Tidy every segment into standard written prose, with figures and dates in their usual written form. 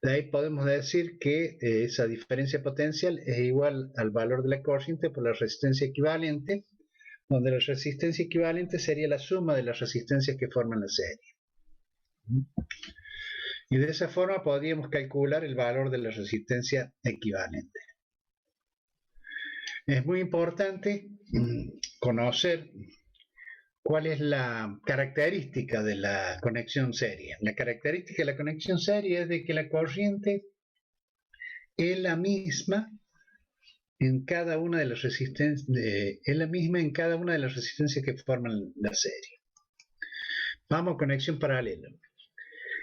De ahí podemos decir que esa diferencia potencial es igual al valor de la corriente por la resistencia equivalente, donde la resistencia equivalente sería la suma de las resistencias que forman la serie. Y de esa forma podríamos calcular el valor de la resistencia equivalente. Es muy importante conocer cuál es la característica de la conexión serie. La característica de la conexión serie es de que la corriente es la misma en cada una de las resistencias, que forman la serie. Vamos a conexión paralela.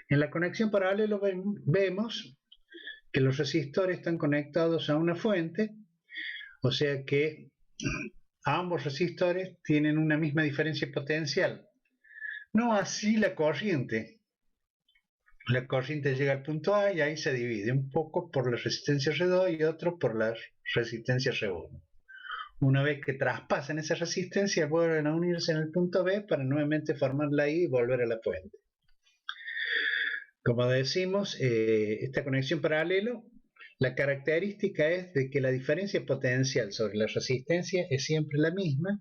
En la conexión paralela vemos que los resistores están conectados a una fuente, o sea que ambos resistores tienen una misma diferencia potencial. No así la corriente. La corriente llega al punto A y ahí se divide un poco por la resistencia R2 y otro por la resistencia R1. Una vez que traspasan esa resistencia, vuelven a unirse en el punto B para nuevamente formar la I y volver a la fuente. Como decimos, esta conexión paralelo, la característica es de que la diferencia potencial sobre la resistencia es siempre la misma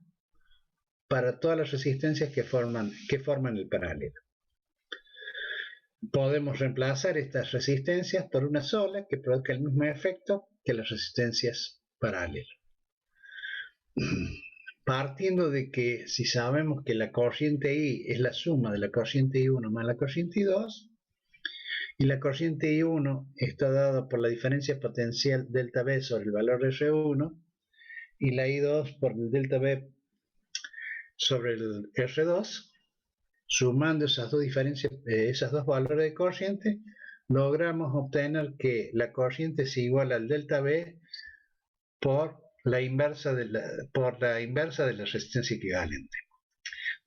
para todas las resistencias que forman el paralelo. Podemos reemplazar estas resistencias por una sola que produzca el mismo efecto que las resistencias paralelas. Partiendo de que si sabemos que la corriente I es la suma de la corriente I1 más la corriente I2, y la corriente I1 está dada por la diferencia potencial delta B sobre el valor de R1 y la I2 por el delta B sobre el R2, sumando esas dos valores de corriente, logramos obtener que la corriente es igual al delta B por la inversa de la resistencia equivalente.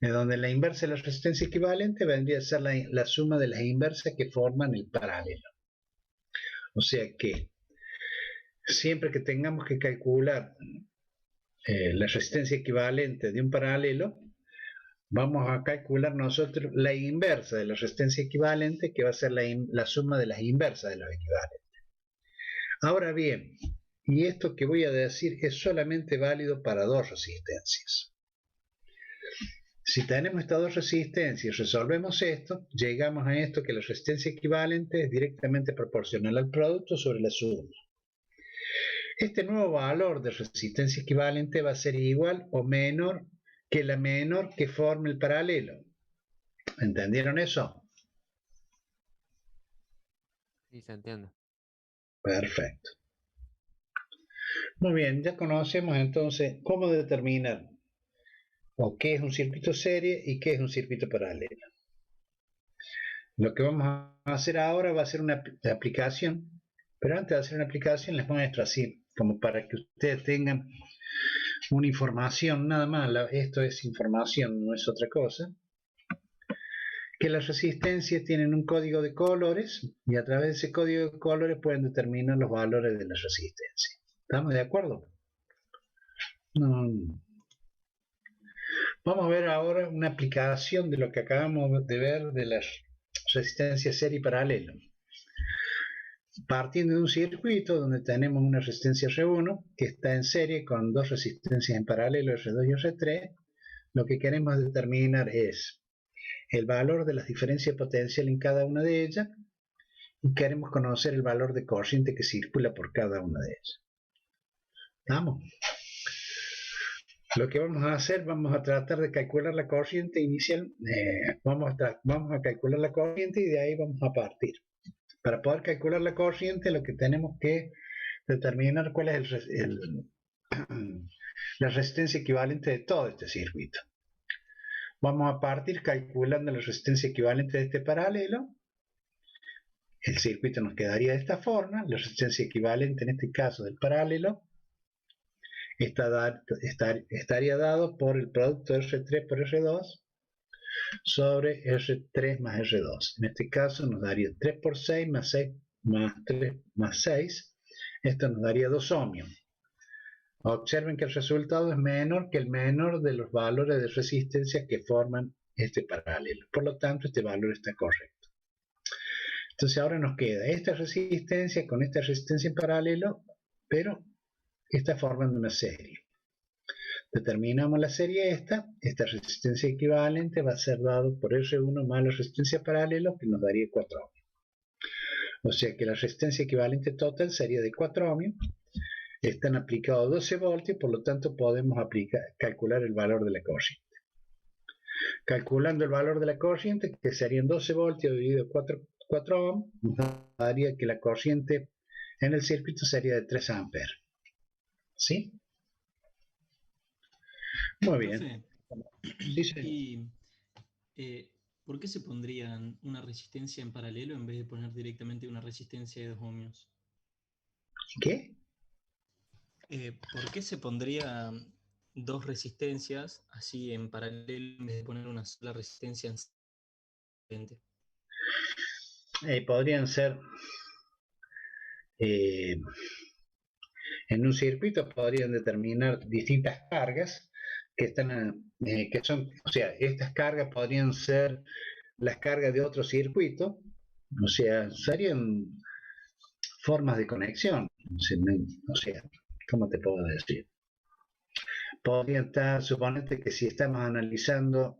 De donde la inversa de la resistencia equivalente vendría a ser la suma de las inversas que forman el paralelo. O sea que siempre que tengamos que calcular la resistencia equivalente de un paralelo, vamos a calcular nosotros la inversa de la resistencia equivalente, que va a ser la suma de las inversas de los equivalentes. Ahora bien, y esto que voy a decir es solamente válido para dos resistencias. Si tenemos estas dos resistencias y resolvemos esto, llegamos a esto que la resistencia equivalente es directamente proporcional al producto sobre la suma. Este nuevo valor de resistencia equivalente va a ser igual o menor que la menor que forma el paralelo. ¿Entendieron eso? Sí, se entiende. Perfecto. Muy bien, ya conocemos entonces cómo determinar o qué es un circuito serie y qué es un circuito paralelo. Lo que vamos a hacer ahora va a ser una aplicación, pero antes de hacer una aplicación les muestro así, como para que ustedes tengan una información, nada más, esto es información, no es otra cosa, que las resistencias tienen un código de colores y a través de ese código de colores pueden determinar los valores de la resistencia. ¿Estamos de acuerdo? Vamos a ver ahora una aplicación de lo que acabamos de ver de las resistencias serie y paralelo. Partiendo de un circuito donde tenemos una resistencia R1 que está en serie con dos resistencias en paralelo, R2 y R3, lo que queremos determinar es el valor de las diferencias potenciales en cada una de ellas y queremos conocer el valor de corriente que circula por cada una de ellas. ¿Vamos? Lo que vamos a hacer, vamos a tratar de calcular la corriente inicial, vamos a calcular la corriente y de ahí vamos a partir. Para poder calcular la corriente, lo que tenemos que determinar cuál es la resistencia equivalente de todo este circuito. Vamos a partir calculando la resistencia equivalente de este paralelo. El circuito nos quedaría de esta forma. La resistencia equivalente en este caso del paralelo estaría dado por el producto R3 por R2 sobre R3 más R2. En este caso nos daría 3 por 6 más 6 más 3 más 6. Esto nos daría 2 ohmios. Observen que el resultado es menor que el menor de los valores de resistencia que forman este paralelo. Por lo tanto, este valor está correcto. Entonces ahora nos queda esta resistencia con esta resistencia en paralelo, pero está formando una serie. Determinamos la serie esta resistencia equivalente va a ser dado por R1 más la resistencia paralela, que nos daría 4 ohms. O sea que la resistencia equivalente total sería de 4 ohms. Están aplicados 12 voltios, por lo tanto podemos calcular el valor de la corriente. Calculando el valor de la corriente, que serían 12 voltios dividido 4 ohms, nos daría que la corriente en el circuito sería de 3 amperes. ¿Sí? Muy bien. Sí, sí. ¿Y por qué se pondrían una resistencia en paralelo en vez de poner directamente una resistencia de 2 ohmios? ¿Qué? ¿Por qué se pondrían dos resistencias así en paralelo en vez de poner una sola resistencia en Podrían ser en un circuito podrían determinar distintas cargas que están que son, o sea, estas cargas podrían ser las cargas de otro circuito, o sea, serían formas de conexión, o sea, ¿cómo te puedo decir? Podría estar, suponete que si estamos analizando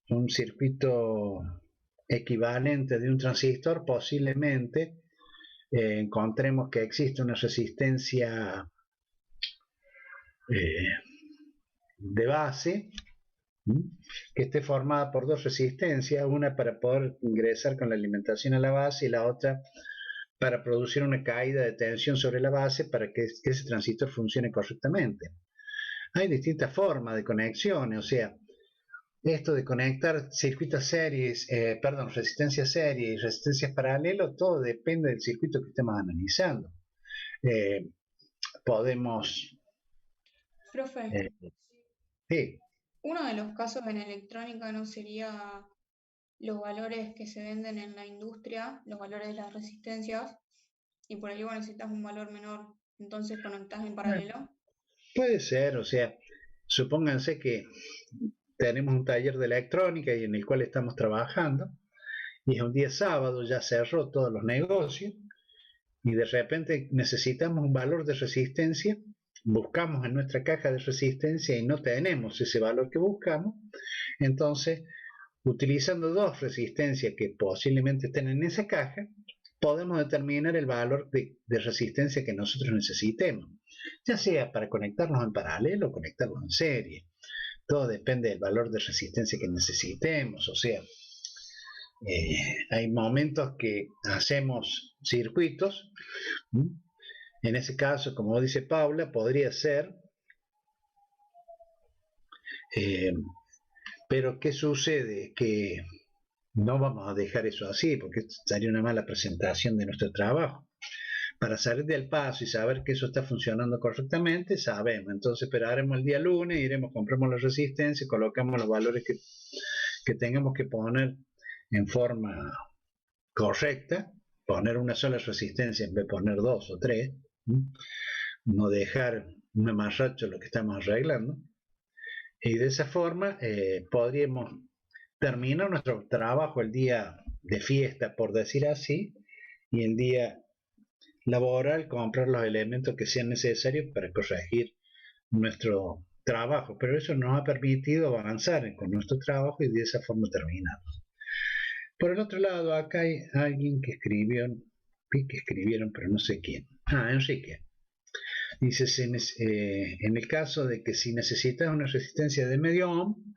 un circuito equivalente de un transistor, posiblemente encontremos que existe una resistencia de base que esté formada por dos resistencias, una para poder ingresar con la alimentación a la base y la otra para producir una caída de tensión sobre la base para que ese transistor funcione correctamente. Hay distintas formas de conexiones, o sea, esto de conectar circuitos series, resistencias series y resistencias paralelas, todo depende del circuito que estemos analizando. Podemos... Profe, sí. uno de los casos en electrónica no sería los valores que se venden en la industria, los valores de las resistencias, y por ahí necesitas un valor menor, entonces conectás en paralelo. Puede ser, o sea, supónganse que tenemos un taller de electrónica y en el cual estamos trabajando, y es un día sábado, ya cerró todos los negocios, y de repente necesitamos un valor de resistencia, buscamos en nuestra caja de resistencia y no tenemos ese valor que buscamos, entonces, utilizando dos resistencias que posiblemente estén en esa caja, podemos determinar el valor de resistencia que nosotros necesitemos, ya sea para conectarnos en paralelo o conectarnos en serie. Todo depende del valor de resistencia que necesitemos, o sea, hay momentos que hacemos circuitos, en ese caso, como dice Paula, podría ser, pero ¿qué sucede? Que no vamos a dejar eso así, porque sería una mala presentación de nuestro trabajo. Para salir del paso y saber que eso está funcionando correctamente, sabemos. Entonces esperaremos el día lunes, iremos, compramos la resistencia, colocamos los valores que tengamos que poner en forma correcta, poner una sola resistencia en vez de poner dos o tres, no dejar un amarracho lo que estamos arreglando. Y de esa forma podríamos terminar nuestro trabajo el día de fiesta, por decir así, y el día laboral comprar los elementos que sean necesarios para corregir nuestro trabajo, pero eso nos ha permitido avanzar con nuestro trabajo y de esa forma terminamos. Por el otro lado, acá hay alguien que escribieron, pero no sé quién. Enrique. Dice, en el caso de que si necesitas una resistencia de medio ohm,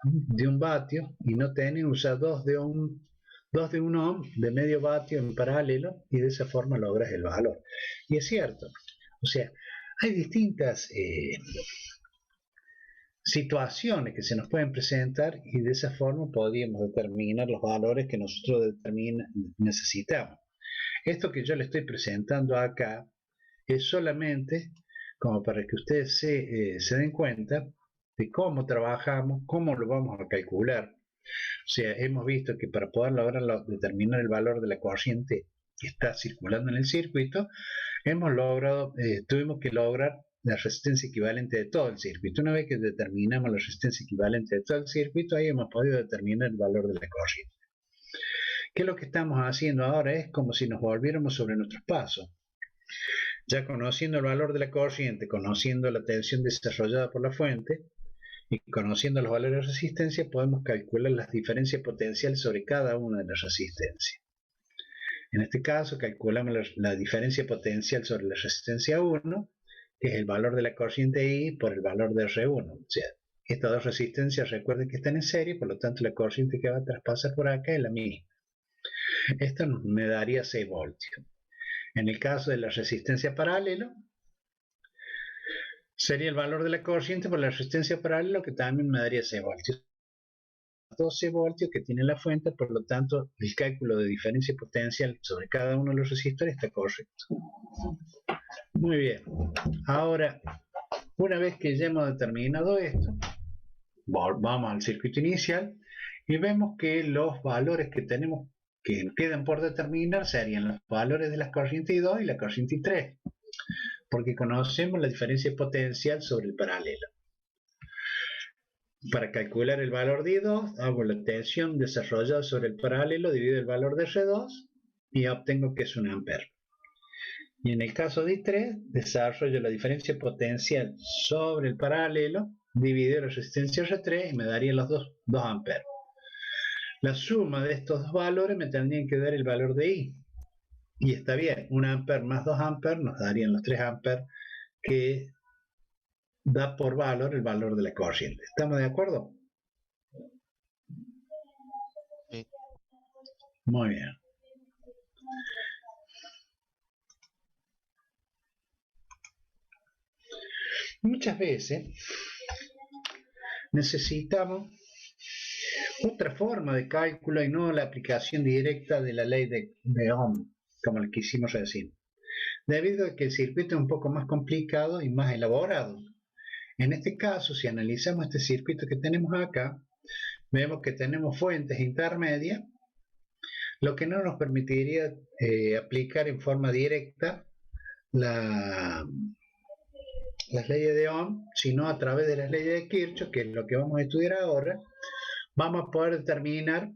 de un vatio, y no tenés, usa 2 de 1 ohm de medio vatio en paralelo, y de esa forma logras el valor. Y es cierto, o sea, hay distintas situaciones que se nos pueden presentar y de esa forma podríamos determinar los valores que nosotros necesitamos. Esto que yo le estoy presentando acá es solamente como para que ustedes se den cuenta de cómo trabajamos, cómo lo vamos a calcular. O sea, hemos visto que para poder lograr determinar el valor de la corriente que está circulando en el circuito, tuvimos que lograr la resistencia equivalente de todo el circuito. Una vez que determinamos la resistencia equivalente de todo el circuito, ahí hemos podido determinar el valor de la corriente. ¿Qué es lo que estamos haciendo ahora? Es como si nos volviéramos sobre nuestros pasos. Ya conociendo el valor de la corriente, conociendo la tensión desarrollada por la fuente y conociendo los valores de resistencia, podemos calcular las diferencias potenciales sobre cada una de las resistencias. En este caso, calculamos la diferencia potencial sobre la resistencia 1, que es el valor de la corriente I por el valor de R1. O sea, estas dos resistencias, recuerden que están en serie, por lo tanto la corriente que va a traspasar por acá es la misma. Esto me daría 6 voltios. En el caso de la resistencia paralelo, sería el valor de la corriente por la resistencia paralelo, que también me daría 6 voltios. 12 voltios que tiene la fuente, por lo tanto el cálculo de diferencia potencial sobre cada uno de los resistores está correcto. Muy bien. Ahora, una vez que ya hemos determinado esto, vamos al circuito inicial y vemos que los valores que tenemos que quedan por determinar serían los valores de la corriente I2 y la corriente I3, porque conocemos la diferencia potencial sobre el paralelo. Para calcular el valor de I2, hago la tensión desarrollada sobre el paralelo, divido el valor de R2 y obtengo que es 1 ampere. Y en el caso de I3, desarrollo la diferencia potencial sobre el paralelo, dividido la resistencia R3 y me daría los 2 amperes. La suma de estos dos valores me tendrían que dar el valor de I. Y está bien, 1 ampere más 2 amperes nos darían los 3 amperes que da por valor el valor de la corriente. ¿Estamos de acuerdo? Sí. Muy bien. Muchas veces necesitamos otra forma de cálculo y no la aplicación directa de la ley de Ohm, como la que hicimos recién, debido a que el circuito es un poco más complicado y más elaborado. En este caso, si analizamos este circuito que tenemos acá, vemos que tenemos fuentes intermedias, lo que no nos permitiría aplicar en forma directa las leyes de Ohm, sino a través de las leyes de Kirchhoff, que es lo que vamos a estudiar ahora. Vamos a poder determinar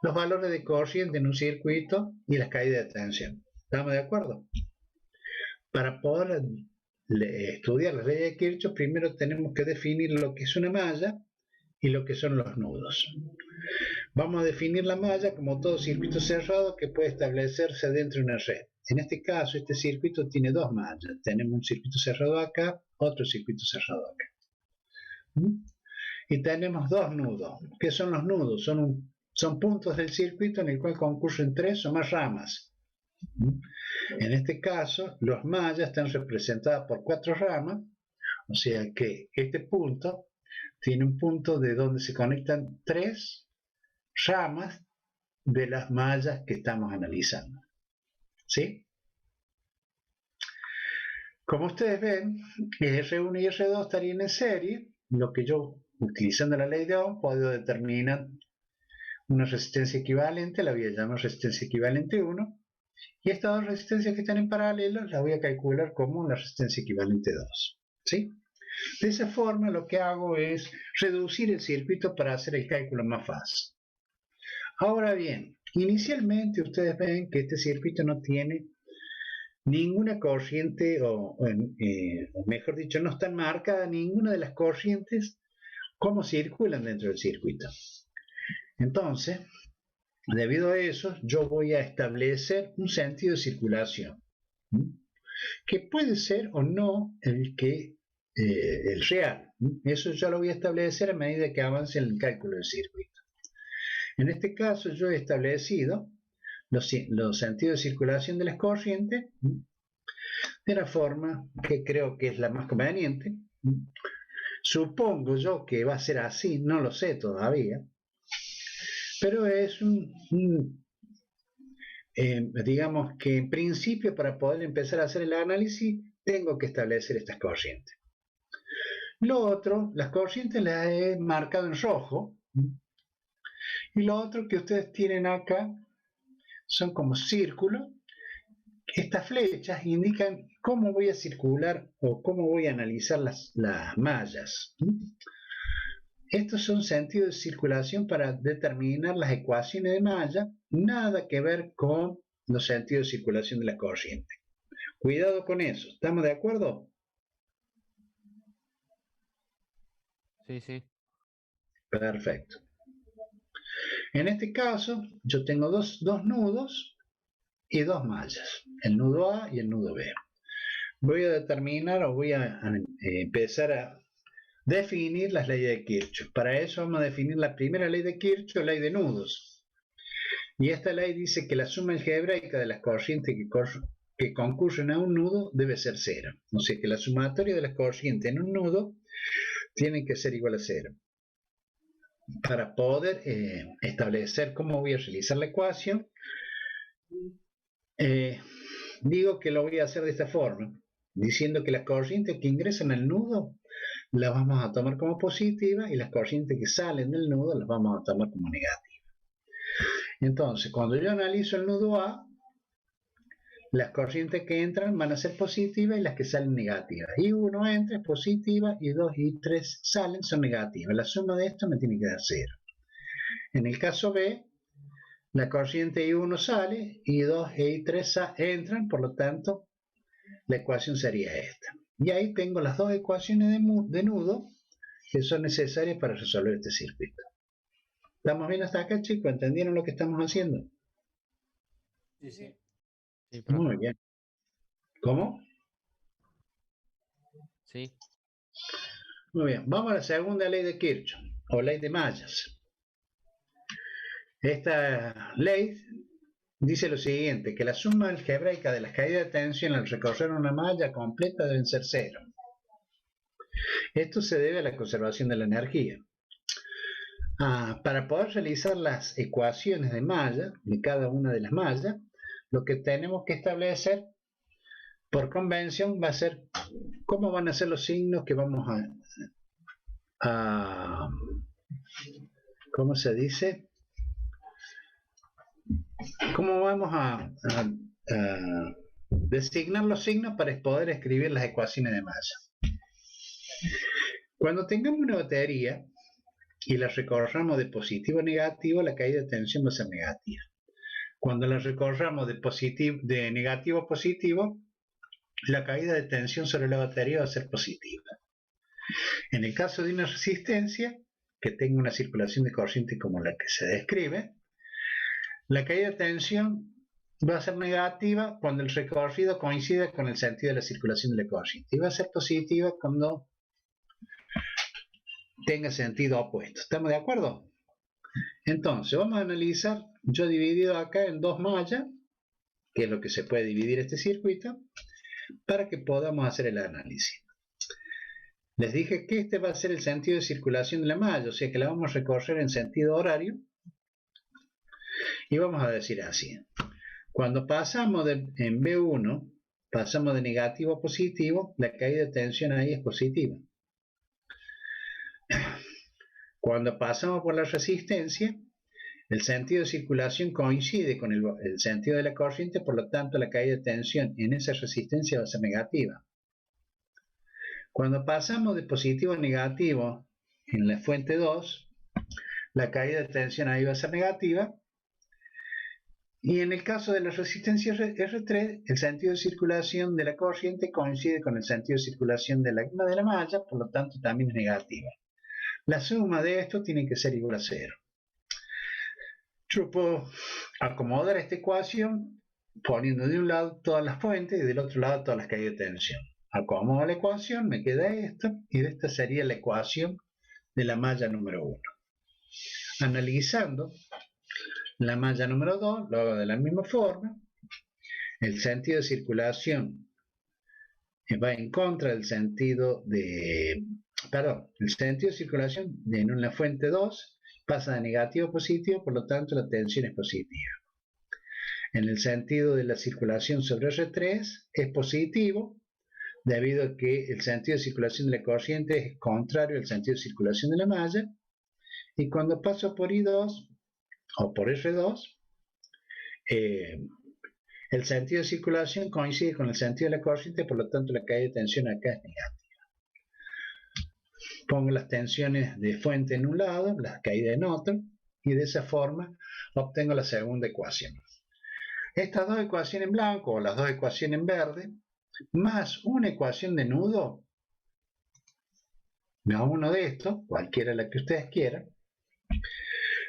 los valores de corriente en un circuito y las caídas de tensión. ¿Estamos de acuerdo? Para poder estudiar las leyes de Kirchhoff, primero tenemos que definir lo que es una malla y lo que son los nudos. Vamos a definir la malla como todo circuito cerrado que puede establecerse dentro de una red. En este caso, este circuito tiene dos mallas. Tenemos un circuito cerrado acá, otro circuito cerrado acá. Y tenemos dos nudos. ¿Qué son los nudos? Son puntos del circuito en el cual concurren 3 o más ramas. En este caso, los mallas están representadas por 4 ramas, o sea que este punto tiene un punto de donde se conectan 3 ramas de las mallas que estamos analizando. ¿Sí? Como ustedes ven, R1 y R2 estarían en serie, lo que yo, utilizando la ley de Ohm, puedo determinar una resistencia equivalente, la voy a llamar resistencia equivalente 1, y estas dos resistencias que están en paralelo las voy a calcular como la resistencia equivalente 2. ¿Sí? De esa forma lo que hago es reducir el circuito para hacer el cálculo más fácil. Ahora bien, inicialmente ustedes ven que este circuito no tiene ninguna corriente, o mejor dicho, no está marcada ninguna de las corrientes como circulan dentro del circuito. Entonces, debido a eso, yo voy a establecer un sentido de circulación, que puede ser o no el real. Eso ya lo voy a establecer a medida que avance el cálculo del circuito. En este caso, yo he establecido los sentidos de circulación de las corrientes de la forma que creo que es la más conveniente. Supongo yo que va a ser así, no lo sé todavía, pero es digamos que en principio, para poder empezar a hacer el análisis, tengo que establecer estas corrientes. Lo otro, las corrientes las he marcado en rojo, y lo otro que ustedes tienen acá son como círculos. Estas flechas indican cómo voy a circular o cómo voy a analizar las mallas. estos son sentidos de circulación para determinar las ecuaciones de malla, nada que ver con los sentidos de circulación de la corriente. Cuidado con eso, ¿estamos de acuerdo? Sí, sí. Perfecto. En este caso, yo tengo dos nudos y dos mallas, el nudo A y el nudo B. Voy a determinar o voy a empezar a definir las leyes de Kirchhoff. Para eso vamos a definir la primera ley de Kirchhoff, ley de nudos. Y esta ley dice que la suma algebraica de las corrientes que concurren a un nudo debe ser cero. O sea que la sumatoria de las corrientes en un nudo tiene que ser igual a cero. Para poder establecer cómo voy a realizar la ecuación, digo que lo voy a hacer de esta forma, diciendo que las corrientes que ingresan al nudo las vamos a tomar como positivas y las corrientes que salen del nudo las vamos a tomar como negativas. Entonces, cuando yo analizo el nudo A, las corrientes que entran van a ser positivas y las que salen negativas. Y 1 entra es positiva y 2 y 3 salen son negativas. La suma de esto me tiene que dar 0. En el caso B, la corriente I1 sale y 2 e I3 entran, por lo tanto, la ecuación sería esta. Y ahí tengo las dos ecuaciones de nudo que son necesarias para resolver este circuito. ¿Estamos bien hasta acá, chicos? ¿Entendieron lo que estamos haciendo? Sí, sí. Sí, profe. Muy bien. ¿Cómo? Sí. Muy bien. Vamos a la segunda ley de Kirchhoff, o ley de mallas. Esta ley dice lo siguiente, que la suma algebraica de las caídas de tensión al recorrer una malla completa deben ser 0. Esto se debe a la conservación de la energía. Para poder realizar las ecuaciones de malla, de cada una de las mallas, lo que tenemos que establecer por convención va a ser cómo van a ser los signos que vamos a ¿cómo se dice? ¿Cómo vamos a designar los signos para poder escribir las ecuaciones de malla? Cuando tengamos una batería y la recorramos de positivo a negativo, la caída de tensión va a ser negativa. Cuando la recorramos de negativo a positivo, la caída de tensión sobre la batería va a ser positiva. En el caso de una resistencia que tenga una circulación de corriente como la que se describe, la caída de tensión va a ser negativa cuando el recorrido coincida con el sentido de la circulación de la corriente y va a ser positiva cuando tenga sentido opuesto. ¿Estamos de acuerdo? Entonces, vamos a analizar, yo he dividido acá en dos mallas, que es lo que se puede dividir este circuito, para que podamos hacer el análisis. Les dije que este va a ser el sentido de circulación de la malla, o sea que la vamos a recorrer en sentido horario. Y vamos a decir así. Cuando pasamos en B1, pasamos de negativo a positivo, la caída de tensión ahí es positiva. Cuando pasamos por la resistencia, el sentido de circulación coincide con el sentido de la corriente, por lo tanto la caída de tensión en esa resistencia va a ser negativa. Cuando pasamos de positivo a negativo en la fuente 2, la caída de tensión ahí va a ser negativa. Y en el caso de la resistencia R3, el sentido de circulación de la corriente coincide con el sentido de circulación de la malla, por lo tanto también es negativa. La suma de esto tiene que ser igual a 0. Yo puedo acomodar esta ecuación poniendo de un lado todas las fuentes y del otro lado todas las caídas de tensión. Acomodo la ecuación, me queda esto, y esta sería la ecuación de la malla número 1. Analizando la malla número 2, lo hago de la misma forma. El sentido de circulación va en contra del sentido de... el sentido de circulación en la fuente 2 pasa de negativo a positivo, por lo tanto la tensión es positiva. En el sentido de la circulación sobre R3 es positivo, debido a que el sentido de circulación de la corriente es contrario al sentido de circulación de la malla, y cuando paso por I2 o por R2, el sentido de circulación coincide con el sentido de la corriente, por lo tanto la caída de tensión acá es negativa. pongo las tensiones de fuente en un lado, las caídas en otro, y de esa forma obtengo la segunda ecuación. Estas dos ecuaciones en blanco o las dos ecuaciones en verde, más una ecuación de nudo, más uno de estos, cualquiera la que ustedes quieran,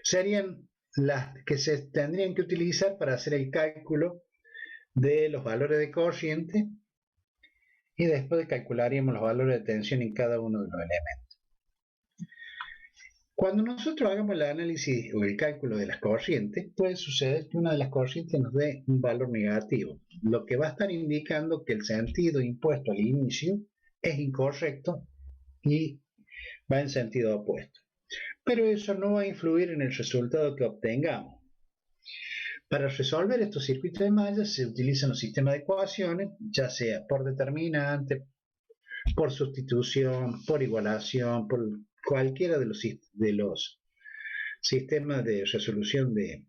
serían las que se tendrían que utilizar para hacer el cálculo de los valores de corriente y después calcularíamos los valores de tensión en cada uno de los elementos. Cuando nosotros hagamos el análisis o el cálculo de las corrientes, puede suceder que una de las corrientes nos dé un valor negativo, lo que va a estar indicando que el sentido impuesto al inicio es incorrecto y va en sentido opuesto. Pero eso no va a influir en el resultado que obtengamos. Para resolver estos circuitos de malla se utilizan los sistemas de ecuaciones, ya sea por determinante, por sustitución, por igualación, por cualquiera de los sistemas de resolución de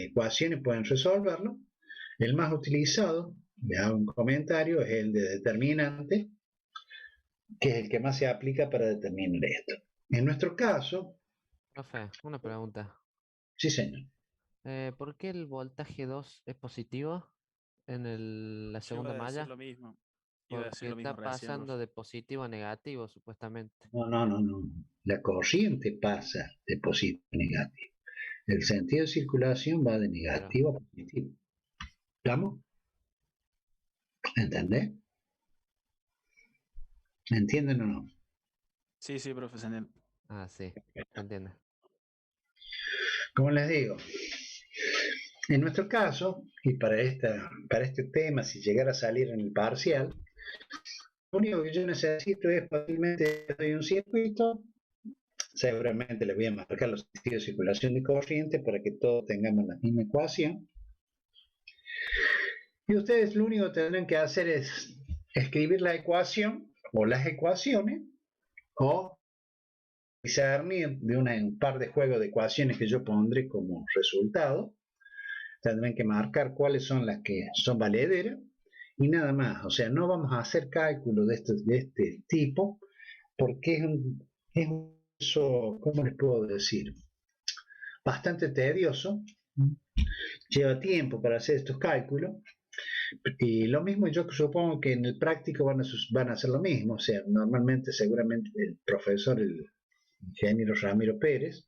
ecuaciones pueden resolverlo. El más utilizado, le hago un comentario, es el de determinante, que es el que más se aplica para determinar esto. En nuestro caso... Profe, una pregunta. Sí, señor. ¿Por qué el voltaje 2 es positivo en la segunda malla? Lo mismo. Iba a Porque decir lo mismo está recién, pasando profe. de positivo a negativo, supuestamente. No. La corriente pasa de positivo a negativo. El sentido de circulación va de negativo a positivo. ¿Estamos? ¿Entendés? ¿Entienden o no? Sí, profesional. Ah, sí, entiendo. Como les digo, en nuestro caso, y para este tema, si llegara a salir en el parcial, lo único que yo necesito es fácilmente doy un circuito, seguramente le voy a marcar los sentidos de circulación de corriente para que todos tengamos la misma ecuación. Y ustedes lo único que tendrán que hacer es escribir la ecuación o las ecuaciones o discernir de un par de juegos de ecuaciones que yo pondré como resultado. Tendrán que marcar cuáles son las que son valederas y nada más. O sea, no vamos a hacer cálculos de este tipo porque es un proceso, ¿cómo les puedo decir? Bastante tedioso. Lleva tiempo para hacer estos cálculos. Y lo mismo yo supongo que en el práctico van a hacer lo mismo. O sea, normalmente, seguramente el profesor, el ingeniero Ramiro Pérez,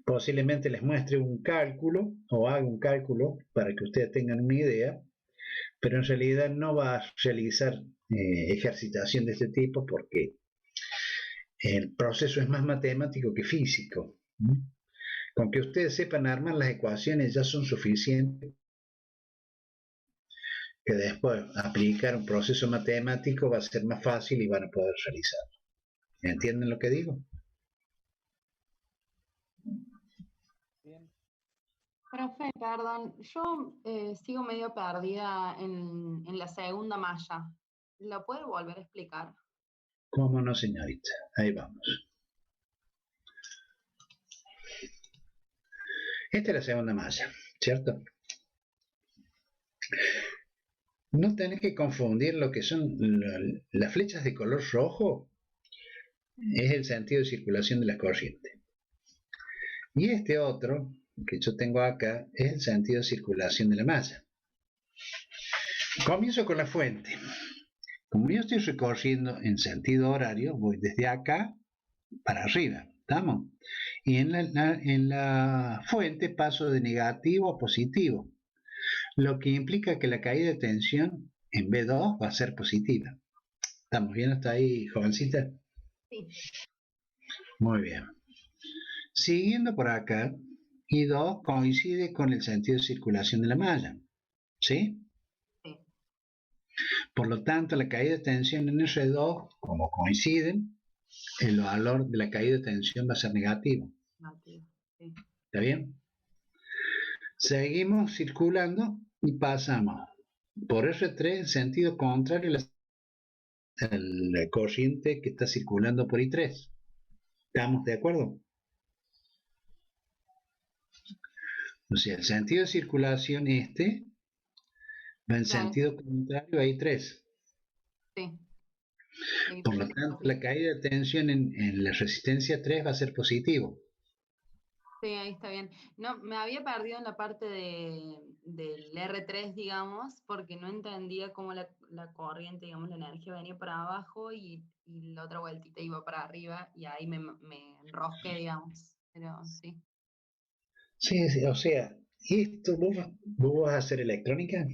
posiblemente les muestre un cálculo o haga un cálculo para que ustedes tengan una idea, pero en realidad no va a realizar ejercitación de este tipo porque el proceso es más matemático que físico. Con que ustedes sepan armar las ecuaciones ya son suficientes, que después aplicar un proceso matemático va a ser más fácil y van a poder realizarlo. ¿Entienden lo que digo? Bien. Profe, perdón, yo sigo medio perdida en la segunda malla. ¿Lo puede volver a explicar? ¿Cómo no, señorita? Ahí vamos. Esta es la segunda malla, ¿cierto? No tenés que confundir lo que son las flechas de color rojo, es el sentido de circulación de la corriente. Y este otro, que yo tengo acá, es el sentido de circulación de la malla. Comienzo con la fuente. Como yo estoy recorriendo en sentido horario, voy desde acá para arriba, ¿estamos? Y en la fuente paso de negativo a positivo, lo que implica que la caída de tensión en B2 va a ser positiva. ¿Estamos bien hasta ahí, jovencita? Sí. Muy bien. Siguiendo por acá, I2 coincide con el sentido de circulación de la malla, ¿sí? Sí. Por lo tanto, la caída de tensión en R2, como coinciden, el valor de la caída de tensión va a ser negativo. Sí. ¿Está bien? Seguimos circulando y pasamos por R3 en sentido contrario a la corriente que está circulando por I3. ¿Estamos de acuerdo? O sea, el sentido de circulación va en Claro. sentido contrario a I3. Sí. Por lo tanto, la caída de tensión en la resistencia 3 va a ser positivo. Sí, ahí está bien. No, me había perdido en la parte del R3, digamos, porque no entendía cómo la corriente, digamos, la energía venía para abajo y la otra vueltita iba para arriba y ahí me enrosqué, digamos. Pero sí. Sí, sí, o sea, esto vos vas a hacer electrónica,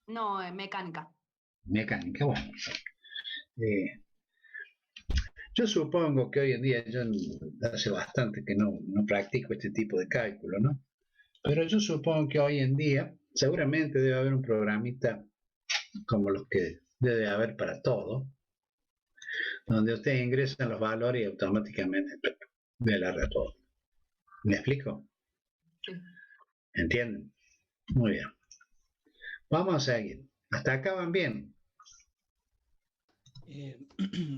No, mecánica. mecánica, bueno. eh, yo supongo que hoy en día, yo hace bastante que no practico este tipo de cálculo, ¿no? Pero yo supongo que hoy en día seguramente debe haber un programita como los que debe haber para todo, donde ustedes ingresan los valores y automáticamente ve la red todo. ¿Me explico? Sí. ¿Entienden? Muy bien. Vamos a seguir. Hasta acá van bien.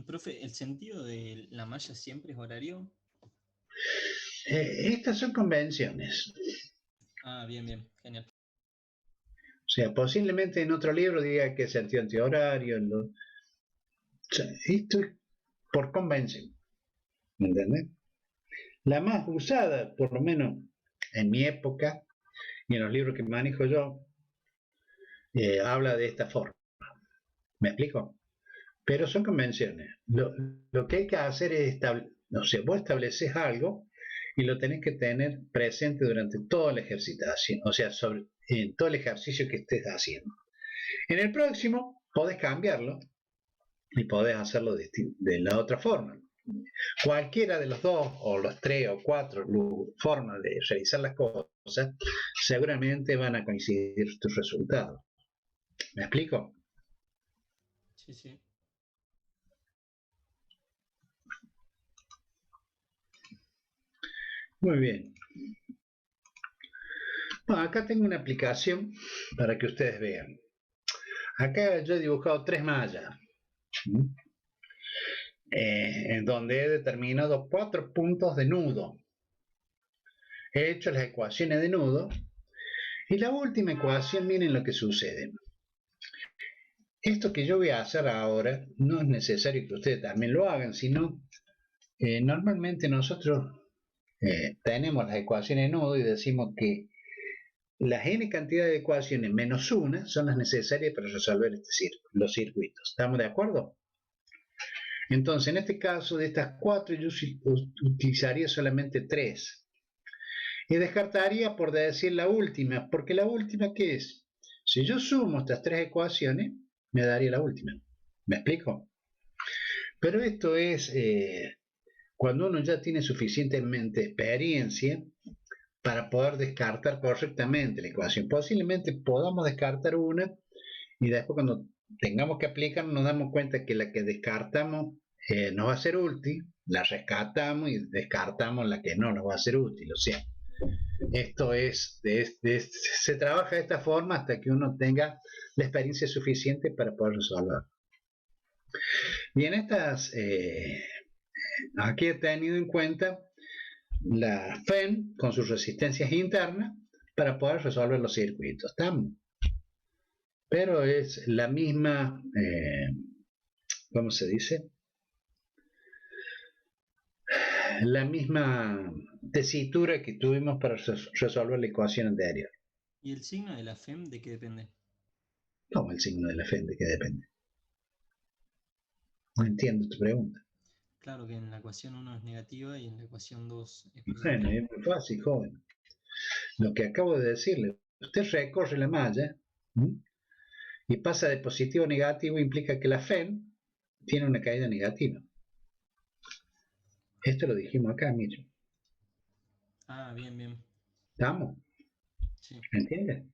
Profe, ¿el sentido de la malla siempre es horario? Estas son convenciones. Ah, bien, bien, genial. O sea, posiblemente en otro libro diga que es sentido antihorario. O sea, esto es por convención. ¿Me entiendes? La más usada, por lo menos en mi época y en los libros que manejo yo, habla de esta forma. ¿Me explico? Pero son convenciones. Lo que hay que hacer es o sea, vos estableces algo y lo tenés que tener presente durante toda la ejercitación, o sea, en todo el ejercicio que estés haciendo. En el próximo podés cambiarlo y podés hacerlo de la otra forma. Cualquiera de los dos, o los tres o cuatro formas de realizar las cosas, seguramente van a coincidir tus resultados. ¿Me explico? Sí, sí. Muy bien. Bueno, acá tengo una aplicación para que ustedes vean. Acá yo he dibujado 3 mallas, en donde he determinado 4 puntos de nudo. He hecho las ecuaciones de nudo y la última ecuación, miren lo que sucede. Esto que yo voy a hacer ahora no es necesario que ustedes también lo hagan, sino normalmente nosotros tenemos las ecuaciones de nudo y decimos que las n cantidad de ecuaciones menos una son las necesarias para resolver los circuitos. ¿Estamos de acuerdo? Entonces, en este caso, de estas 4, yo utilizaría solamente 3. Y descartaría por decir la última, porque la última, ¿qué es? Si yo sumo estas 3 ecuaciones, me daría la última. ¿Me explico? Pero esto es cuando uno ya tiene suficientemente experiencia para poder descartar correctamente la ecuación. Posiblemente podamos descartar una y después cuando tengamos que aplicar nos damos cuenta que la que descartamos nos va a ser útil, la rescatamos y descartamos la que no nos va a ser útil. O sea, esto es, se trabaja de esta forma hasta que uno tenga la experiencia suficiente para poder resolver. Bien, aquí he tenido en cuenta la FEM con sus resistencias internas para poder resolver los circuitos. ¿Estamos? Pero es la misma, ¿cómo se dice? La misma tesitura que tuvimos para resolver la ecuación anterior. ¿Y el signo de la FEM de qué depende? ¿Cómo el signo de la FEM de qué depende? No entiendo tu pregunta. Claro que en la ecuación 1 es negativa y en la ecuación 2 es Bueno, positiva. es muy fácil, joven. Lo que acabo de decirle, usted recorre la malla y pasa de positivo a negativo, implica que la FEM tiene una caída negativa. Esto lo dijimos acá, mire. Ah, bien, bien. ¿Estamos? Sí. ¿Entiendes?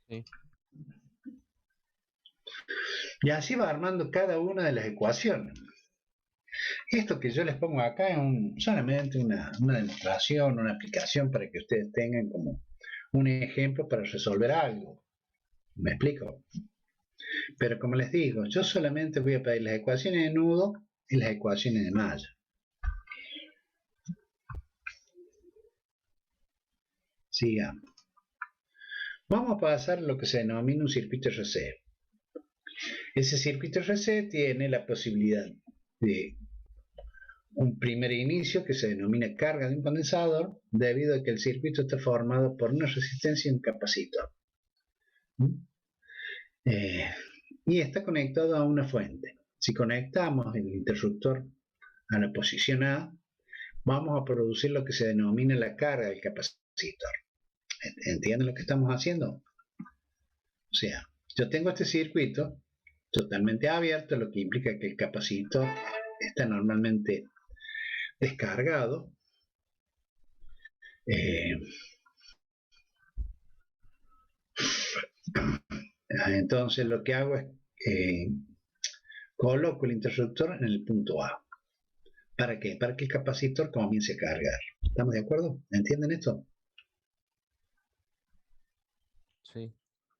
Sí. Y así va armando cada una de las ecuaciones. Esto que yo les pongo acá es solamente una demostración, una aplicación para que ustedes tengan como un ejemplo para resolver algo. ¿Me explico? Pero como les digo, yo solamente voy a pedir las ecuaciones de nudo y las ecuaciones de malla. Sigamos. Vamos a pasar lo que se denomina un circuito RC. Ese circuito RC tiene la posibilidad de un primer inicio que se denomina carga de un condensador, debido a que el circuito está formado por una resistencia y un capacitor. Y está conectado a una fuente. Si conectamos el interruptor a la posición A, vamos a producir lo que se denomina la carga del capacitor. ¿Entienden lo que estamos haciendo? O sea, yo tengo este circuito totalmente abierto, lo que implica que el capacitor está normalmente descargado. Entonces lo que hago es coloco el interruptor en el punto A. ¿Para qué? Para que el capacitor comience a cargar. ¿Estamos de acuerdo? ¿Entienden esto? Sí.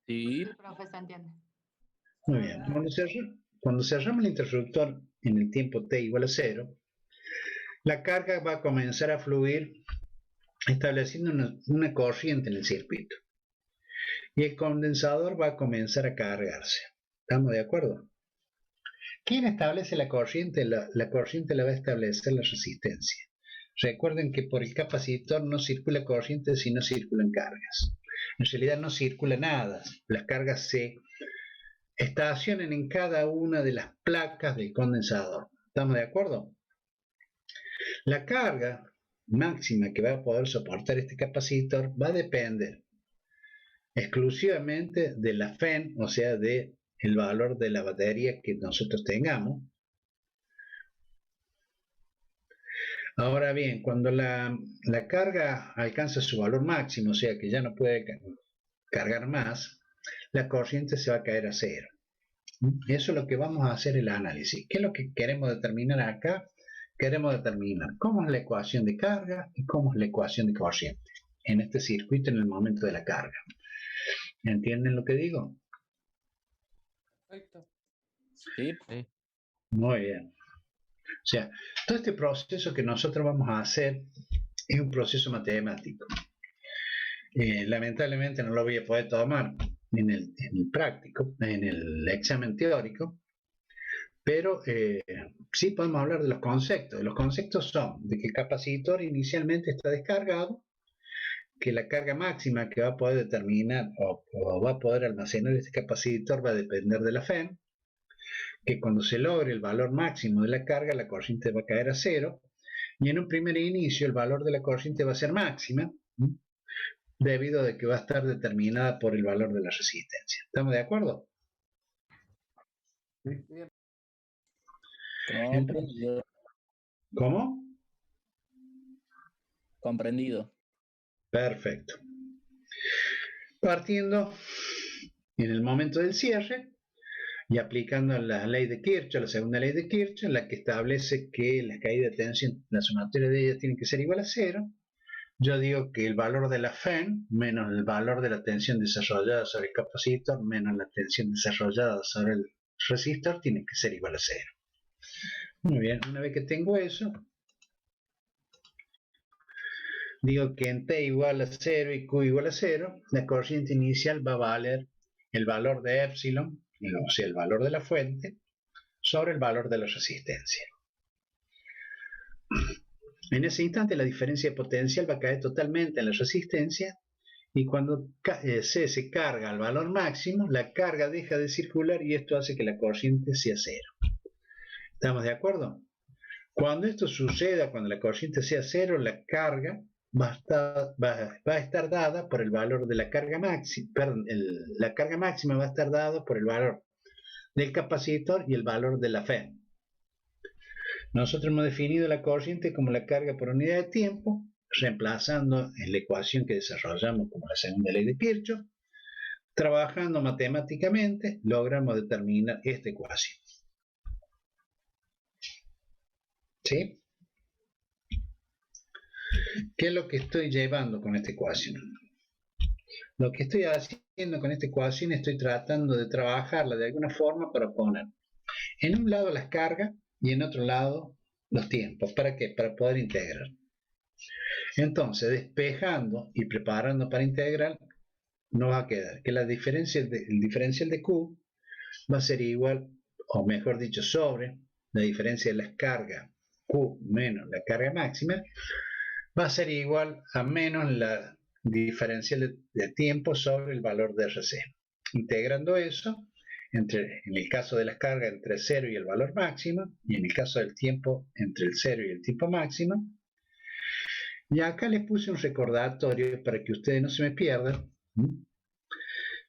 Sí. Sí, profe, se entiende. Muy bien. Cuando cerramos el interruptor en el tiempo t igual a 0, la carga va a comenzar a fluir estableciendo una corriente en el circuito. Y el condensador va a comenzar a cargarse. ¿Estamos de acuerdo? ¿Quién establece la corriente? La corriente la va a establecer la resistencia. Recuerden que por el capacitor no circula corriente, sino circulan cargas. En realidad no circula nada. Las cargas se estacionan en cada una de las placas del condensador. ¿Estamos de acuerdo? La carga máxima que va a poder soportar este capacitor va a depender exclusivamente de la FEN, o sea, de el valor de la batería que nosotros tengamos. Ahora bien, cuando la carga alcanza su valor máximo, o sea que ya no puede cargar más, la corriente se va a caer a 0. Eso es lo que vamos a hacer el análisis. ¿Qué es lo que queremos determinar acá? Queremos determinar cómo es la ecuación de carga y cómo es la ecuación de corriente en este circuito en el momento de la carga. ¿Entienden lo que digo? Perfecto. Sí. Sí. Muy bien. O sea, todo este proceso que nosotros vamos a hacer es un proceso matemático. Lamentablemente no lo voy a poder tomar en el práctico, en el examen teórico, pero sí podemos hablar de los conceptos. Los conceptos son de que el capacitor inicialmente está descargado, que la carga máxima que va a poder determinar o va a poder almacenar este capacitor va a depender de la FEN, que cuando se logre el valor máximo de la carga, la corriente va a caer a 0, y en un primer inicio el valor de la corriente va a ser máxima, debido a que va a estar determinada por el valor de la resistencia. ¿Estamos de acuerdo? Sí. Comprendido. ¿Cómo? Comprendido. Perfecto. Partiendo en el momento del cierre y aplicando la ley de Kirchhoff, la segunda ley de Kirchhoff, la que establece que la caída de tensión, la sumatoria de ellas tiene que ser igual a 0, yo digo que el valor de la FEN menos el valor de la tensión desarrollada sobre el capacitor menos la tensión desarrollada sobre el resistor tiene que ser igual a 0. Muy bien, una vez que tengo eso, digo que en T igual a 0 y Q igual a 0, la corriente inicial va a valer el valor de epsilon, o sea, el valor de la fuente, sobre el valor de la resistencia. En ese instante la diferencia potencial va a caer totalmente en la resistencia, y cuando C se carga al valor máximo, la carga deja de circular y esto hace que la corriente sea 0. ¿Estamos de acuerdo? Cuando esto suceda, cuando la corriente sea 0, la carga va a estar dada por el valor de la carga máxima, perdón, la carga máxima va a estar dada por el valor del capacitor y el valor de la FEN. Nosotros hemos definido la corriente como la carga por unidad de tiempo, reemplazando en la ecuación que desarrollamos como la segunda ley de Kirchhoff. Trabajando matemáticamente, logramos determinar esta ecuación. ¿Sí? ¿Qué es lo que estoy llevando con esta ecuación? Lo que estoy haciendo con esta ecuación, estoy tratando de trabajarla de alguna forma para poner en un lado las cargas y en otro lado los tiempos. ¿Para qué? Para poder integrar. Entonces, despejando y preparando para integrar, nos va a quedar que el diferencial de Q va a ser igual, o mejor dicho, sobre la diferencia de las cargas Q menos la carga máxima, va a ser igual a menos la diferencial de tiempo sobre el valor de RC. Integrando eso, en el caso de las cargas entre 0 y el valor máximo, y en el caso del tiempo entre el 0 y el tiempo máximo. Y acá les puse un recordatorio para que ustedes no se me pierdan,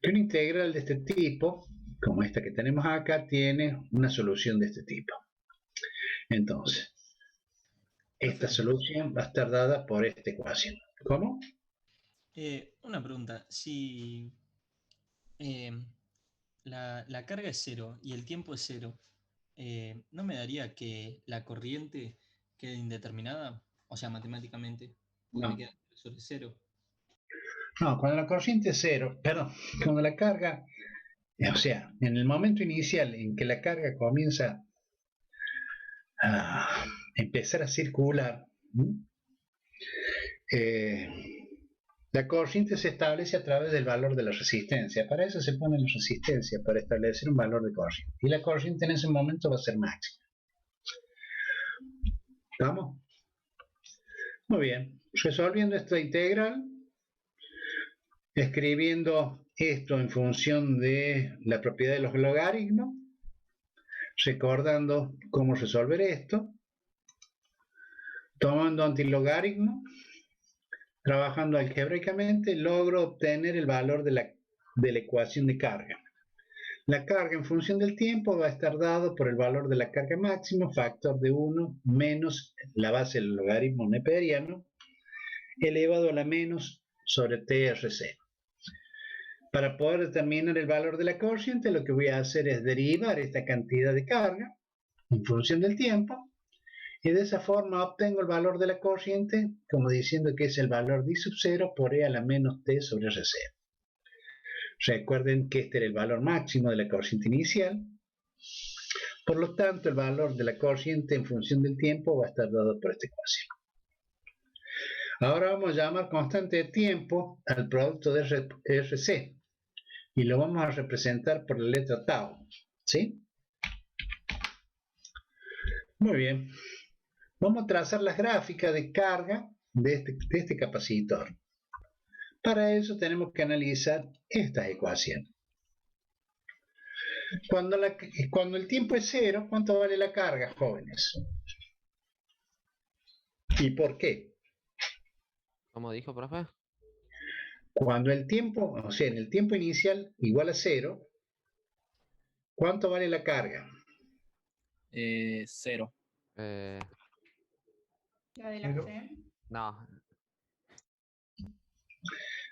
que una integral de este tipo, como esta que tenemos acá, tiene una solución de este tipo. Entonces, esta solución va a estar dada por esta ecuación. ¿Cómo? Una pregunta. Si la carga es 0 y el tiempo es 0, ¿no me daría que la corriente quede indeterminada? O sea, matemáticamente, porque No. me queda sobre 0. No, cuando la corriente es 0, perdón, cuando la carga, o sea, en el momento inicial en que la carga comienza a empezar a circular, la corriente se establece a través del valor de la resistencia. Para eso se pone la resistencia, para establecer un valor de corriente. Y la corriente en ese momento va a ser máxima. ¿Estamos? Muy bien. Resolviendo esta integral, escribiendo esto en función de la propiedad de los logaritmos, recordando cómo resolver esto, tomando antilogaritmo, trabajando algebraicamente, logro obtener el valor de la ecuación de carga. La carga en función del tiempo va a estar dado por el valor de la carga máxima, factor de 1 menos la base del logaritmo neperiano, elevado a la menos sobre TRC. Para poder determinar el valor de la corriente, lo que voy a hacer es derivar esta cantidad de carga en función del tiempo, y de esa forma obtengo el valor de la corriente, como diciendo que es el valor de I sub 0 por E a la menos T sobre RC. Recuerden que este era el valor máximo de la corriente inicial. Por lo tanto, el valor de la corriente en función del tiempo va a estar dado por esta ecuación. Ahora vamos a llamar constante de tiempo al producto de RC y lo vamos a representar por la letra tau. ¿Sí? Muy bien. Vamos a trazar las gráficas de carga de este capacitor. Para eso tenemos que analizar estas ecuaciones. Cuando el tiempo es 0, ¿cuánto vale la carga, jóvenes? ¿Y por qué? ¿Cómo dijo, profe? Cuando el tiempo, o sea, en el tiempo inicial igual a 0, ¿cuánto vale la carga? 0. La de la Pero- C. No,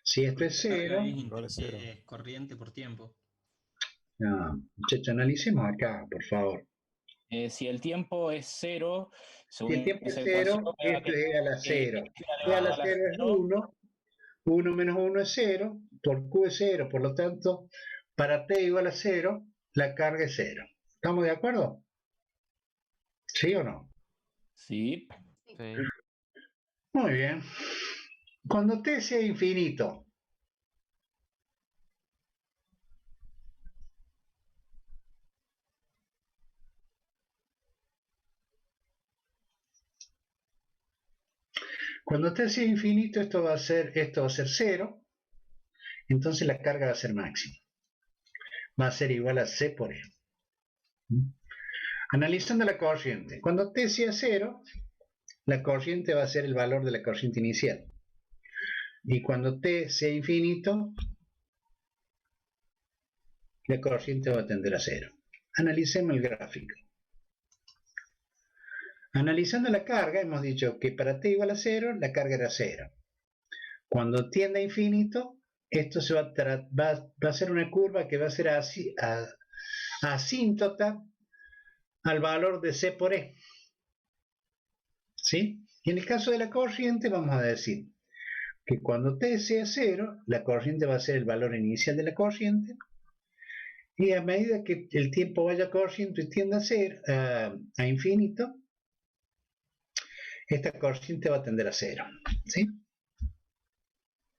Si esto es La carga 0, es corriente por tiempo. no, muchachos, analicemos acá, por favor. Si el tiempo es 0, Si el tiempo es 0, esto es E a la 0. E a la 0 es 1, 1 menos 1 es 0, por Q es 0, por lo tanto, para T igual a 0, la carga es 0. ¿Estamos de acuerdo? ¿Sí o no? Sí. sí. Muy bien. Cuando T sea infinito, cuando T sea infinito, esto va a ser 0, entonces la carga va a ser máxima. Va a ser igual a C por E. Analizando la corriente, cuando T sea 0, la corriente va a ser el valor de la corriente inicial. Y cuando T sea infinito, la corriente va a tender a 0. Analicemos el gráfico. Analizando la carga, hemos dicho que para T igual a 0, la carga era 0. Cuando tiende a infinito, esto se va a ser una curva que va a ser asíntota al valor de C por E. ¿Sí? Y en el caso de la corriente, vamos a decir que cuando T sea 0, la corriente va a ser el valor inicial de la corriente, y a medida que el tiempo vaya corriendo y tienda a infinito, esta corriente va a tender a 0. ¿Sí?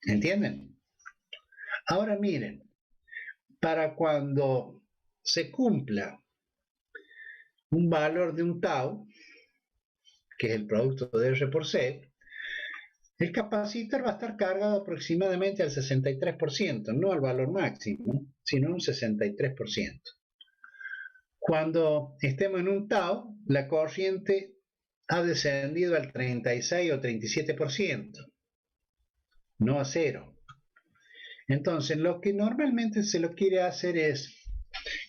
¿Entienden? Ahora miren, para cuando se cumpla un valor de un tau, que es el producto de R por C, el capacitor va a estar cargado aproximadamente al 63%, no al valor máximo, sino un 63%. Cuando estemos en un tau, la corriente ha descendido al 36 o 37%, no a cero. Entonces, lo que normalmente se lo quiere hacer es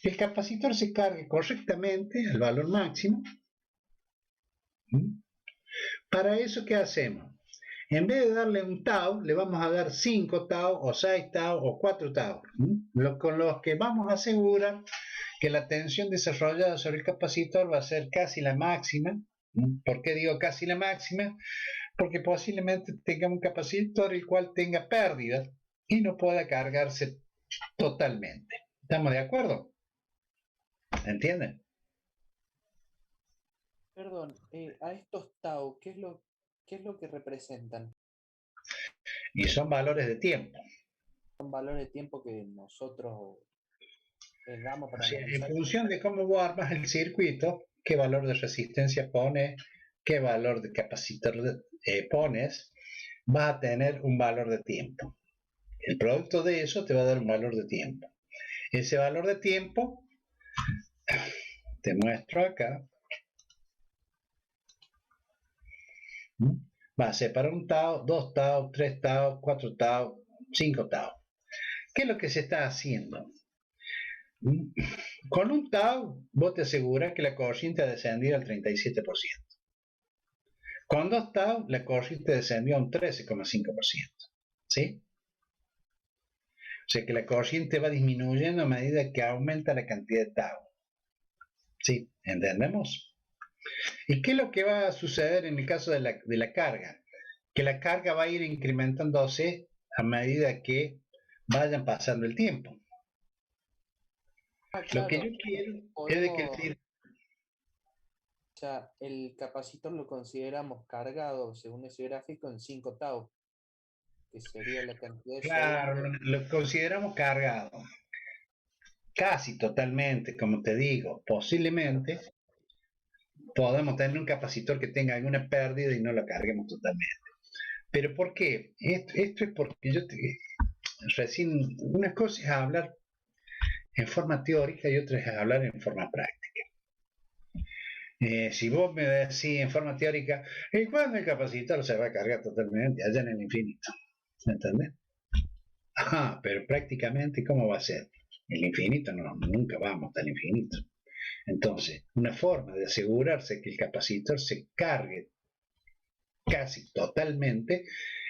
que el capacitor se cargue correctamente al valor máximo. Para eso, ¿qué hacemos? En vez de darle un tau, le vamos a dar 5 tau, o 6 tau, o 4 tau, con los que vamos a asegurar que la tensión desarrollada sobre el capacitor va a ser casi la máxima. ¿Por qué digo casi la máxima? Porque posiblemente tenga un capacitor el cual tenga pérdidas y no pueda cargarse totalmente. ¿Estamos de acuerdo? ¿Entienden? Perdón, a estos tau, ¿qué es lo que representan? Y son valores de tiempo. Son valores de tiempo que nosotros damos para O sea, en analizar. función de cómo vos armas el circuito, qué valor de resistencia pones, qué valor de capacitor pones, vas a tener un valor de tiempo. El producto de eso te va a dar un valor de tiempo. Ese valor de tiempo, te muestro acá, va a ser para un tau, 2 tau, 3 tau, 4 tau, 5 tau. ¿Qué es lo que se está haciendo? Con un tau, vos te aseguras que la corriente ha descendido al 37%. Con 2 tau, la corriente descendió a un 13,5%. ¿Sí? O sea que la corriente va disminuyendo a medida que aumenta la cantidad de tau. ¿Sí? ¿Entendemos? ¿Y qué es lo que va a suceder en el caso de la carga? Que la carga va a ir incrementándose a medida que vayan pasando el tiempo. Lo que yo quiero es de que o sea, el capacitor lo consideramos cargado, según ese gráfico, en 5 tau, que sería la cantidad de claro, segundos. lo consideramos cargado. Casi totalmente, como te digo, posiblemente podemos tener un capacitor que tenga alguna pérdida y no lo carguemos totalmente. ¿Pero por qué? Esto es porque recién, una cosa es hablar en forma teórica y otra es hablar en forma práctica. Si vos me decís en forma teórica, ¿y cuándo el capacitor se va a cargar totalmente? Allá en el infinito. ¿Me entendés? Ajá, pero prácticamente, ¿cómo va a ser? El infinito no, nunca vamos al infinito. Entonces, una forma de asegurarse que el capacitor se cargue casi totalmente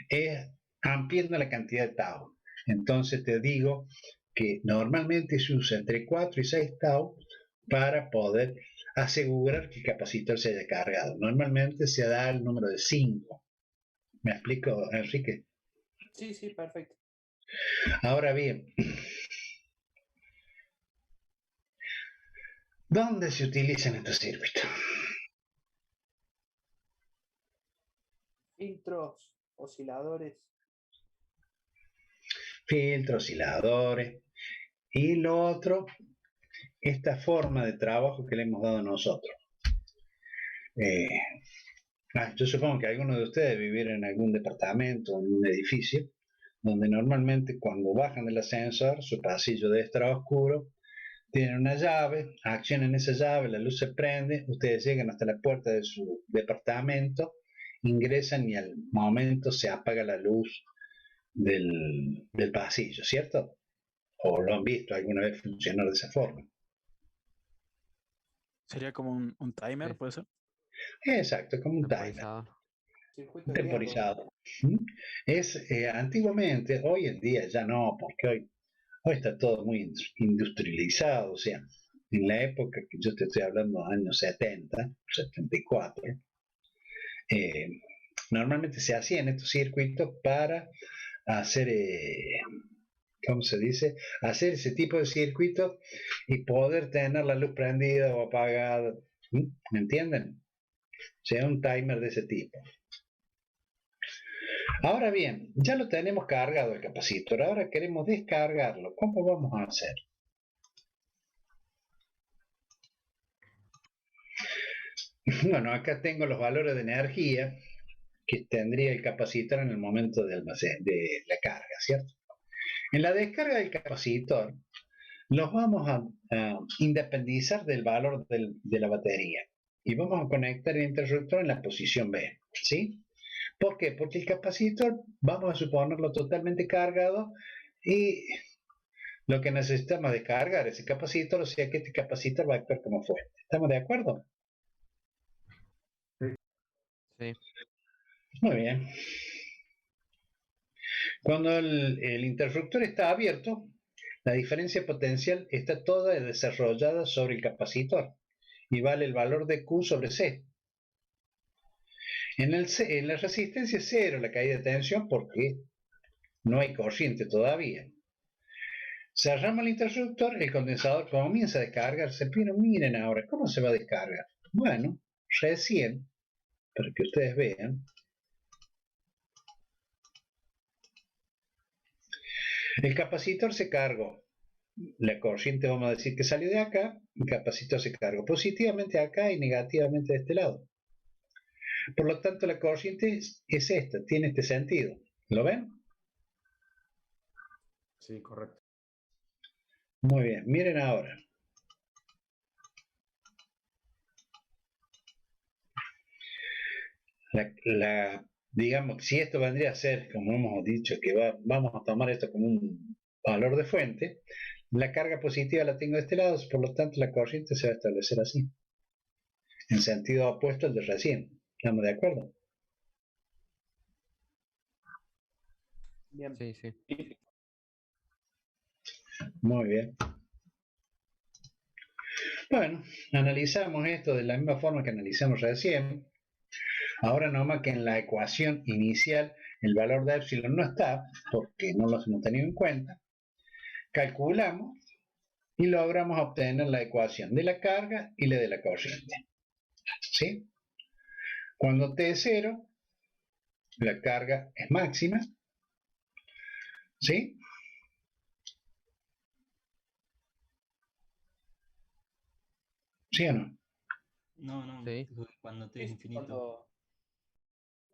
es ampliando la cantidad de tau. Entonces te digo que normalmente se usa entre 4 y 6 tau para poder asegurar que el capacitor se haya cargado. Normalmente se da el número de 5. ¿Me explico, Enrique? Sí, sí, perfecto. Ahora bien, ¿dónde se utilizan estos circuitos? Filtros, osciladores. Filtros, osciladores. Y lo otro, esta forma de trabajo que le hemos dado nosotros. Yo supongo que algunos de ustedes vivieron en algún departamento, en un edificio, donde normalmente cuando bajan del ascensor, su pasillo debe estar oscuro, tienen una llave, accionan esa llave, la luz se prende, ustedes llegan hasta la puerta de su departamento, ingresan y al momento se apaga la luz del pasillo, ¿cierto? ¿O lo han visto alguna vez funcionar de esa forma? Sería como un timer, Sí. ¿puede ser? Exacto, como un timer. Temporizador. Circuito de Temporizado. Es antiguamente, hoy en día ya no, porque hoy está todo muy industrializado, o sea, en la época que yo te estoy hablando, años 70, 74, normalmente se hacían estos circuitos para hacer, ¿cómo se dice? Hacer ese tipo de circuitos y poder tener la luz prendida o apagada, ¿me entienden? O sea, un timer de ese tipo. Ahora bien, ya lo tenemos cargado el capacitor, ahora queremos descargarlo. ¿Cómo vamos a hacer? Bueno, acá tengo los valores de energía que tendría el capacitor en el momento de la carga, ¿cierto? En la descarga del capacitor, los vamos a independizar del valor de la batería y vamos a conectar el interruptor en la posición B, ¿sí? ¿Por qué? Porque el capacitor vamos a suponerlo totalmente cargado y lo que necesitamos es cargar ese capacitor, o sea que este capacitor va a actuar como fuente. ¿Estamos de acuerdo? Sí. Muy bien. Cuando el interruptor está abierto, la diferencia potencial está toda desarrollada sobre el capacitor y vale el valor de Q sobre C. En la resistencia es cero la caída de tensión porque no hay corriente todavía. Cerramos el interruptor, el condensador comienza a descargarse, pero miren ahora, ¿cómo se va a descargar? Bueno, recién, para que ustedes vean, el capacitor se cargó. La corriente, vamos a decir que salió de acá, el capacitor se cargó positivamente acá y negativamente de este lado. Por lo tanto, la corriente es esta, tiene este sentido. ¿Lo ven? Sí, correcto. Muy bien, miren ahora. Digamos, si esto vendría a ser, como hemos dicho, que vamos a tomar esto como un valor de fuente, la carga positiva la tengo de este lado, por lo tanto la corriente se va a establecer así, en sentido opuesto al de recién. ¿Estamos de acuerdo? Bien. Sí, sí. Muy bien. Bueno, analizamos esto de la misma forma que analizamos recién. Ahora nomás que en la ecuación inicial el valor de epsilon no está, porque no lo hemos tenido en cuenta. Calculamos y logramos obtener la ecuación de la carga y la de la corriente. ¿Sí? Cuando T es 0, la carga es máxima. ¿Sí? ¿Sí o no? No, no, Sí. cuando T es Sí, infinito.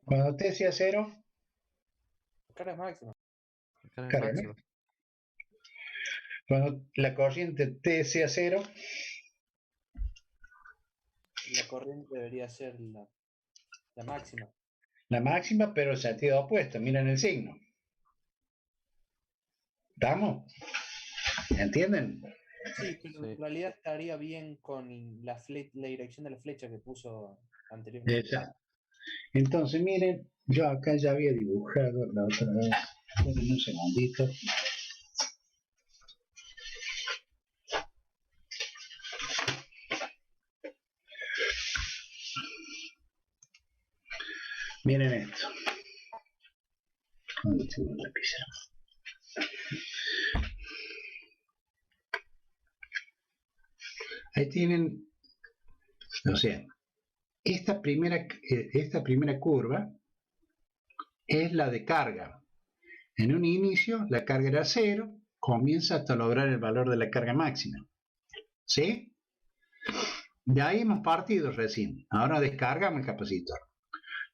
Cuando T sea 0, La carga es máxima. La carga es carga, ¿no? máxima. Cuando la corriente T sea 0, La corriente debería ser la máxima. la máxima, pero en sentido opuesto. Miren el signo. ¿Estamos? ¿Entienden? Sí, pero Sí. en realidad estaría bien con la dirección de la flecha que puso anteriormente. Exacto. Entonces, miren, yo acá ya había dibujado la otra vez. Esperen un segundito. Miren esto. ¿Dónde tengo el lapicero? Ahí tienen, o sea, esta primera curva es la de carga. En un inicio la carga era 0, comienza hasta lograr el valor de la carga máxima. ¿Sí? De ahí hemos partido recién. Ahora descargamos el capacitor.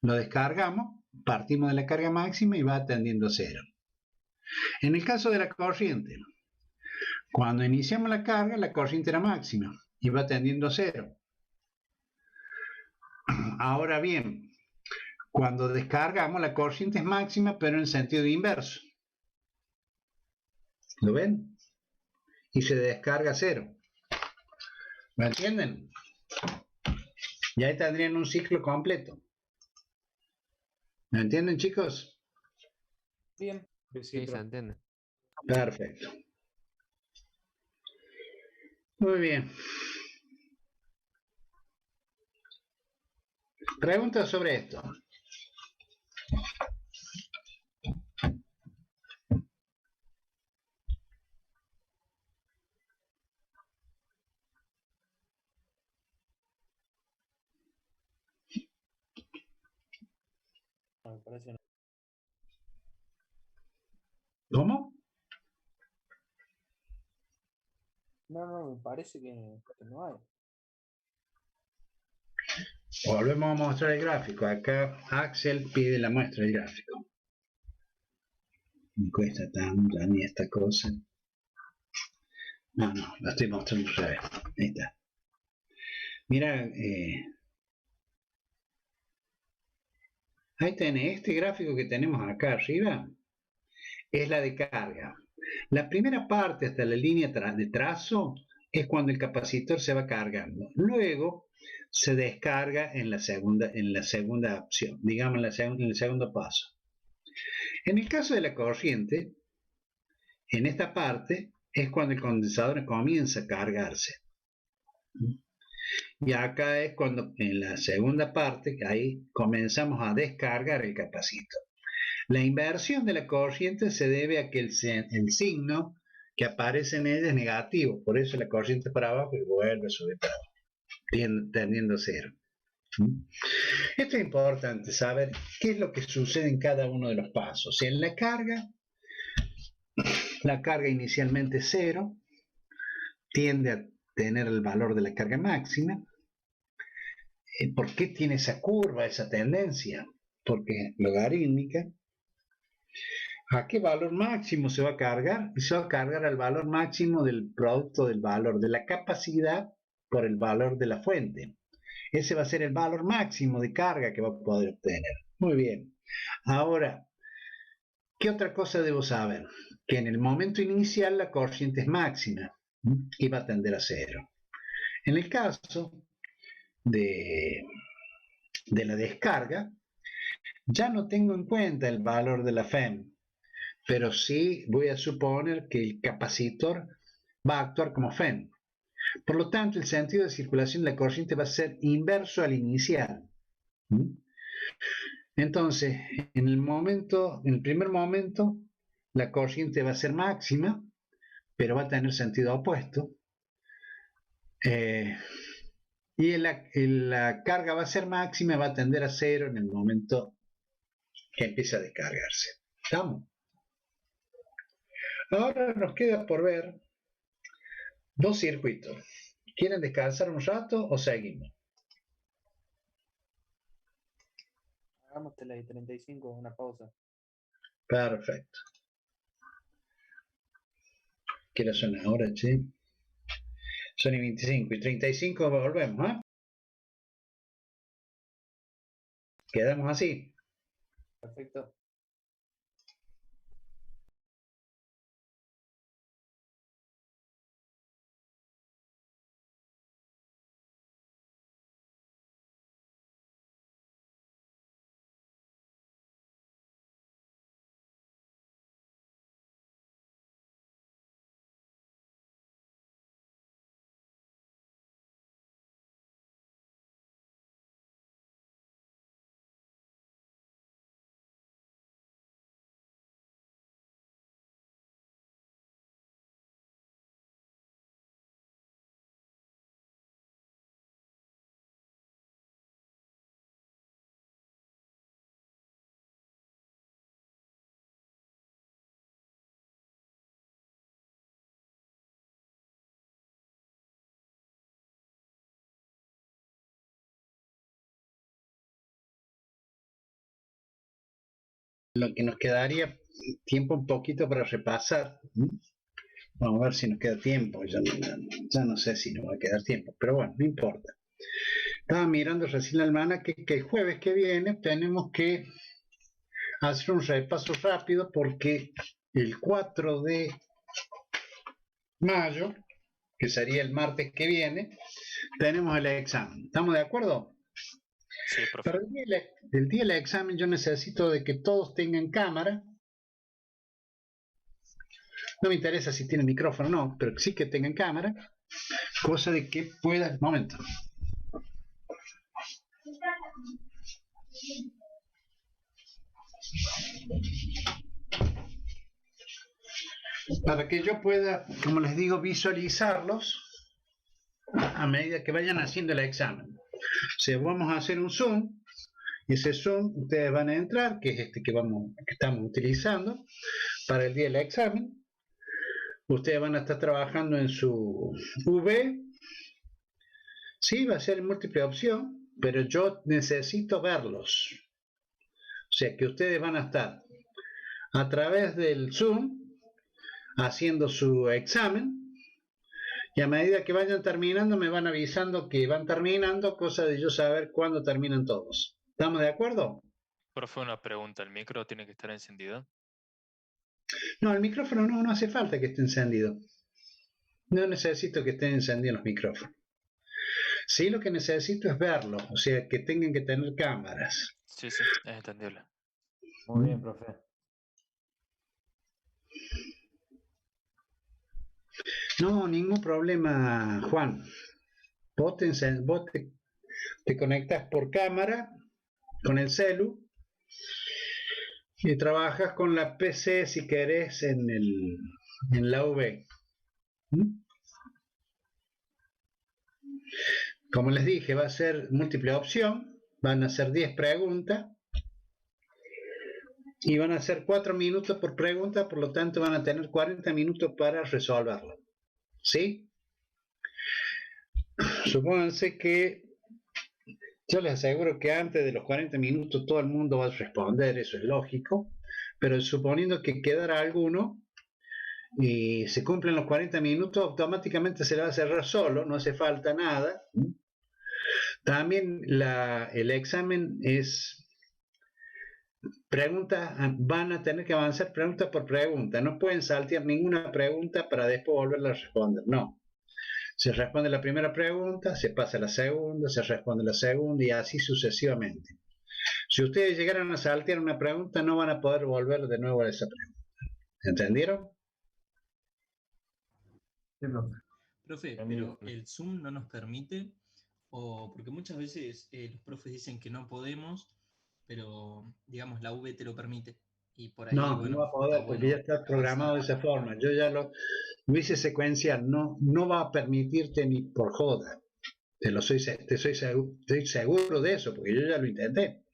Lo descargamos, partimos de la carga máxima y va tendiendo a 0. En el caso de la corriente, cuando iniciamos la carga, la corriente era máxima y va tendiendo a 0. Ahora bien, cuando descargamos, la corriente es máxima, pero en sentido inverso. ¿Lo ven? Y se descarga a 0. ¿Me entienden? Y ahí tendrían un ciclo completo. ¿Me entienden, chicos? Bien. Sí, se entiende. Perfecto. Muy bien. Preguntas sobre esto. Me parece ¿Cómo? No, me parece que no hay. Volvemos a mostrar el gráfico. Acá Axel pide la muestra del gráfico. Me cuesta tanto a mí esta cosa. No, la estoy mostrando otra vez. Ahí está. Mira, ahí tenés este gráfico que tenemos acá arriba. Es la de carga. La primera parte hasta la línea de trazo es cuando el capacitor se va cargando. Luego se descarga en la segunda opción, digamos en el segundo paso. En el caso de la corriente, en esta parte es cuando el condensador comienza a cargarse. Y acá es cuando en la segunda parte, que ahí comenzamos a descargar el capacitor. La inversión de la corriente se debe a que el signo que aparece en ella es negativo, por eso la corriente para abajo y vuelve a subir para abajo, tendiendo a cero. Esto es importante saber qué es lo que sucede en cada uno de los pasos. En la carga inicialmente es cero, tiende a tener el valor de la carga máxima. ¿Por qué tiene esa curva, esa tendencia? Porque es logarítmica. ¿A qué valor máximo se va a cargar? Se va a cargar al valor máximo del producto del valor de la capacidad por el valor de la fuente. Ese va a ser el valor máximo de carga que va a poder obtener. Muy bien. Ahora, ¿qué otra cosa debo saber? Que en el momento inicial la corriente es máxima y va a tender a cero. En el caso de la descarga, ya no tengo en cuenta el valor de la FEM, pero sí voy a suponer que el capacitor va a actuar como FEM. Por lo tanto, el sentido de circulación de la corriente va a ser inverso al inicial. Entonces, en el primer momento, la corriente va a ser máxima, pero va a tener sentido opuesto. Y la carga va a ser máxima, va a tender a cero en el momento que empieza a descargarse. ¿Estamos? Ahora nos queda por ver dos circuitos. ¿Quieren descansar un rato o seguimos? Hagamos la de 35, una pausa. Perfecto. ¿Qué hora son ahora, che? Son y 25 y 35 volvemos, ¿eh? Quedamos así. Perfecto. Lo que nos quedaría tiempo un poquito para repasar. Vamos a ver si nos queda tiempo. Ya no sé si nos va a quedar tiempo, pero bueno, no importa. Estaba mirando recién la almanaque que el jueves que viene tenemos que hacer un repaso rápido porque el 4 de mayo, que sería el martes que viene, tenemos el examen. ¿Estamos de acuerdo? Sí, profe. Para el día del examen yo necesito de que todos tengan cámara. No me interesa si tienen micrófono o no, pero sí que tengan cámara. Cosa de que puedan... Momento. Para que yo pueda, como les digo, visualizarlos a medida que vayan haciendo el examen. O sea, vamos a hacer un Zoom, y ese Zoom ustedes van a entrar, que es este que estamos utilizando, para el día del examen. Ustedes van a estar trabajando en su V. Sí, va a ser múltiple opción, pero yo necesito verlos. O sea que ustedes van a estar a través del Zoom haciendo su examen. Y a medida que vayan terminando, me van avisando que van terminando, cosa de yo saber cuándo terminan todos. ¿Estamos de acuerdo? Profe, una pregunta. ¿El micro tiene que estar encendido? No, el micrófono no hace falta que esté encendido. No necesito que estén encendidos los micrófonos. Sí, lo que necesito es verlo, o sea, que tengan que tener cámaras. Sí, es entendible. Muy bien, profe. No, ningún problema, Juan. Vos te conectas por cámara con el celu y trabajas con la PC si querés en la V. ¿Mm? Como les dije, va a ser múltiple opción, van a ser 10 preguntas y van a ser 4 minutos por pregunta, por lo tanto van a tener 40 minutos para resolverlo. ¿Sí? Supónganse que yo les aseguro que antes de los 40 minutos todo el mundo va a responder, eso es lógico, pero suponiendo que quedara alguno y se cumplen los 40 minutos, automáticamente se le va a cerrar solo, no hace falta nada. También el examen es preguntas, van a tener que avanzar pregunta por pregunta, no pueden saltear ninguna pregunta para después volverla a responder, no. Se responde la primera pregunta, se pasa a la segunda, se responde la segunda y así sucesivamente. Si ustedes llegaran a saltear una pregunta, no van a poder volver de nuevo a esa pregunta. ¿Entendieron? Sí, profe. Profe, pero el Zoom no nos permite, o porque muchas veces los profes dicen que no podemos, pero digamos la V te lo permite. Y por ahí, No, bueno, no va a poder está porque bueno ya está programado de avanzar. esa forma. Yo ya lo hice secuencial, no va a permitirte ni por joda. Estoy seguro de eso, porque yo ya lo intenté.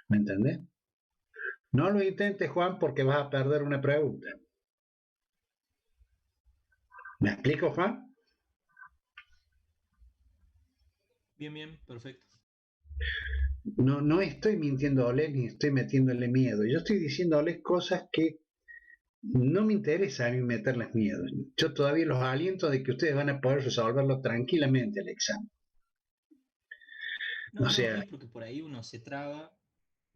¿Me entendés? No lo intentes, Juan, porque vas a perder una pregunta. ¿Me explico, Juan? Bien, perfecto. No estoy mintiéndole ni estoy metiéndole miedo. Yo estoy diciéndole cosas que no me interesa a mí meterles miedo. Yo todavía los aliento de que ustedes van a poder resolverlo tranquilamente el examen. No, O sea, es porque por ahí uno se traba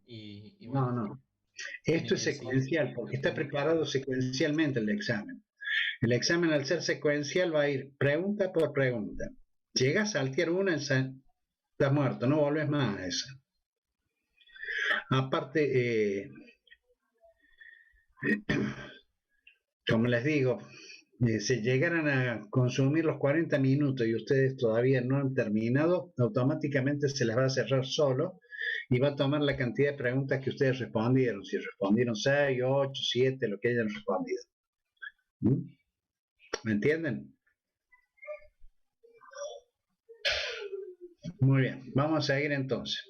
y no, bueno, no. tiene Esto es que decir secuencial, porque lo está que uno... preparado secuencialmente el examen. El examen, al ser secuencial, va a ir pregunta por pregunta. Llegas a saltear una, estás muerto, no volves más a esa. Aparte, como les digo, si llegaran a consumir los 40 minutos y ustedes todavía no han terminado, automáticamente se les va a cerrar solo y va a tomar la cantidad de preguntas que ustedes respondieron. Si respondieron 6, 8, 7, lo que hayan respondido. ¿Me entienden? Muy bien, vamos a seguir entonces.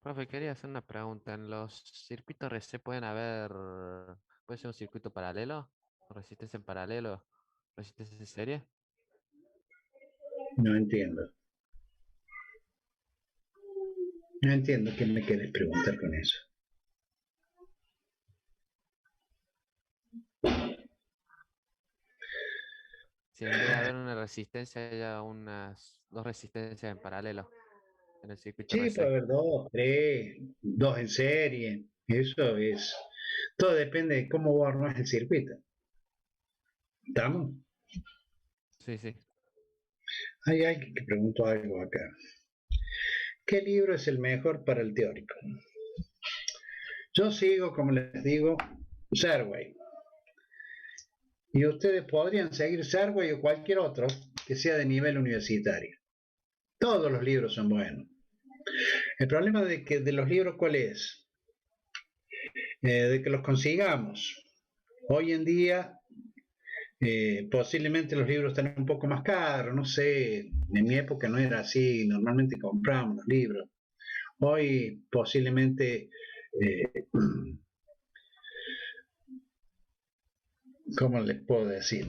Profe, quería hacer una pregunta. ¿En los circuitos RC puede ser un circuito paralelo? ¿Resistencia en paralelo? ¿Resistencia en serie? No entiendo. No entiendo qué me quieres preguntar con eso. Si en vez de haber una resistencia, haya unas dos resistencias en paralelo en el circuito Sí, puede RC. haber 2, 3, 2 en serie. Eso es. Todo depende de cómo vos armás el circuito. ¿Estamos? Sí. Hay alguien que preguntó algo acá. ¿Qué libro es el mejor para el teórico? Yo sigo, como les digo, Serway. Y ustedes podrían seguir Serway o cualquier otro que sea de nivel universitario. Todos los libros son buenos. El problema de los libros, ¿cuál es? De que los consigamos. Hoy en día Posiblemente los libros están un poco más caros, no sé, en mi época no era así, normalmente comprábamos los libros. Hoy posiblemente, ¿cómo les puedo decir?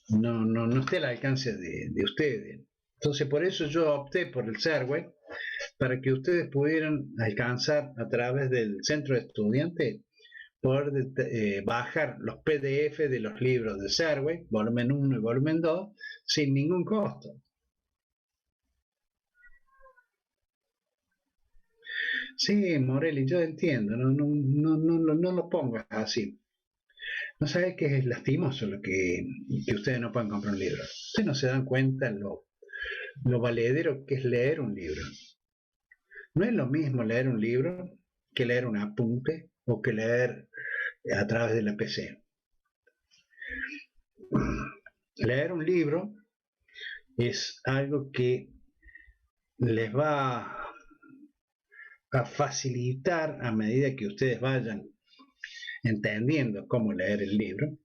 No esté al alcance de ustedes. Entonces por eso yo opté por el Serway, para que ustedes pudieran alcanzar a través del centro de estudiantes, poder bajar los PDF de los libros de Serway, volumen 1 y volumen 2, sin ningún costo. Sí, Morelli, yo entiendo, no lo pongas así. No sabes que es lastimoso que ustedes no puedan comprar un libro. Ustedes no se dan cuenta lo valedero que es leer un libro. No es lo mismo leer un libro que leer un apunte o que leer a través de la PC. Leer un libro es algo que les va a facilitar a medida que ustedes vayan entendiendo cómo leer el libro.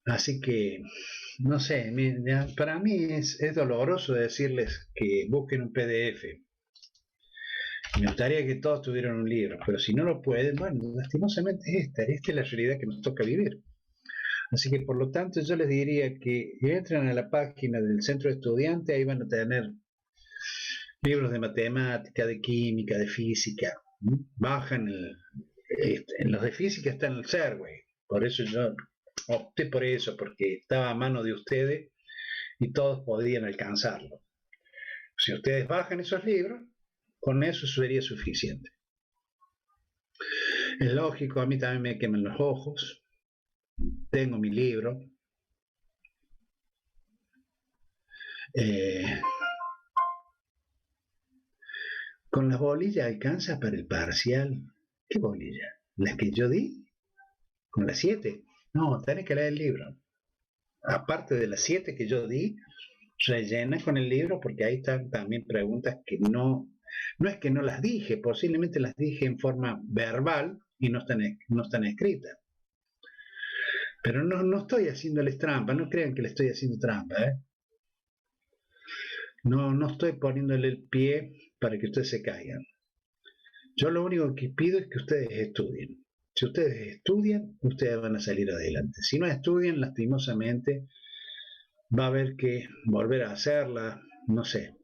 Así que, no sé, para mí es doloroso decirles que busquen un PDF. Me gustaría que todos tuvieran un libro, pero si no lo pueden, bueno, lastimosamente esta es la realidad que nos toca vivir. Así que, por lo tanto, yo les diría que entren a la página del centro de estudiantes, ahí van a tener libros de matemática, de química, de física. Bajan en los de física está en el Serway, por eso yo opté por eso, porque estaba a mano de ustedes y todos podían alcanzarlo. Si ustedes bajan esos libros, con eso sería suficiente. Es lógico, a mí también me queman los ojos. Tengo mi libro. Con las bolillas alcanza para el parcial. ¿Qué bolilla? ¿Las que yo di? ¿Con las 7? No, tenés que leer el libro. Aparte de las 7 que yo di, rellena con el libro, porque ahí están también preguntas que no es que no las dije, posiblemente las dije en forma verbal y no están escritas. Pero no estoy haciéndoles trampa, no crean que le estoy haciendo trampa, ¿eh? No estoy poniéndole el pie para que ustedes se caigan. Yo lo único que pido es que ustedes estudien. Si ustedes estudian, ustedes van a salir adelante. Si no estudian, lastimosamente, va a haber que volver a hacerla, no sé.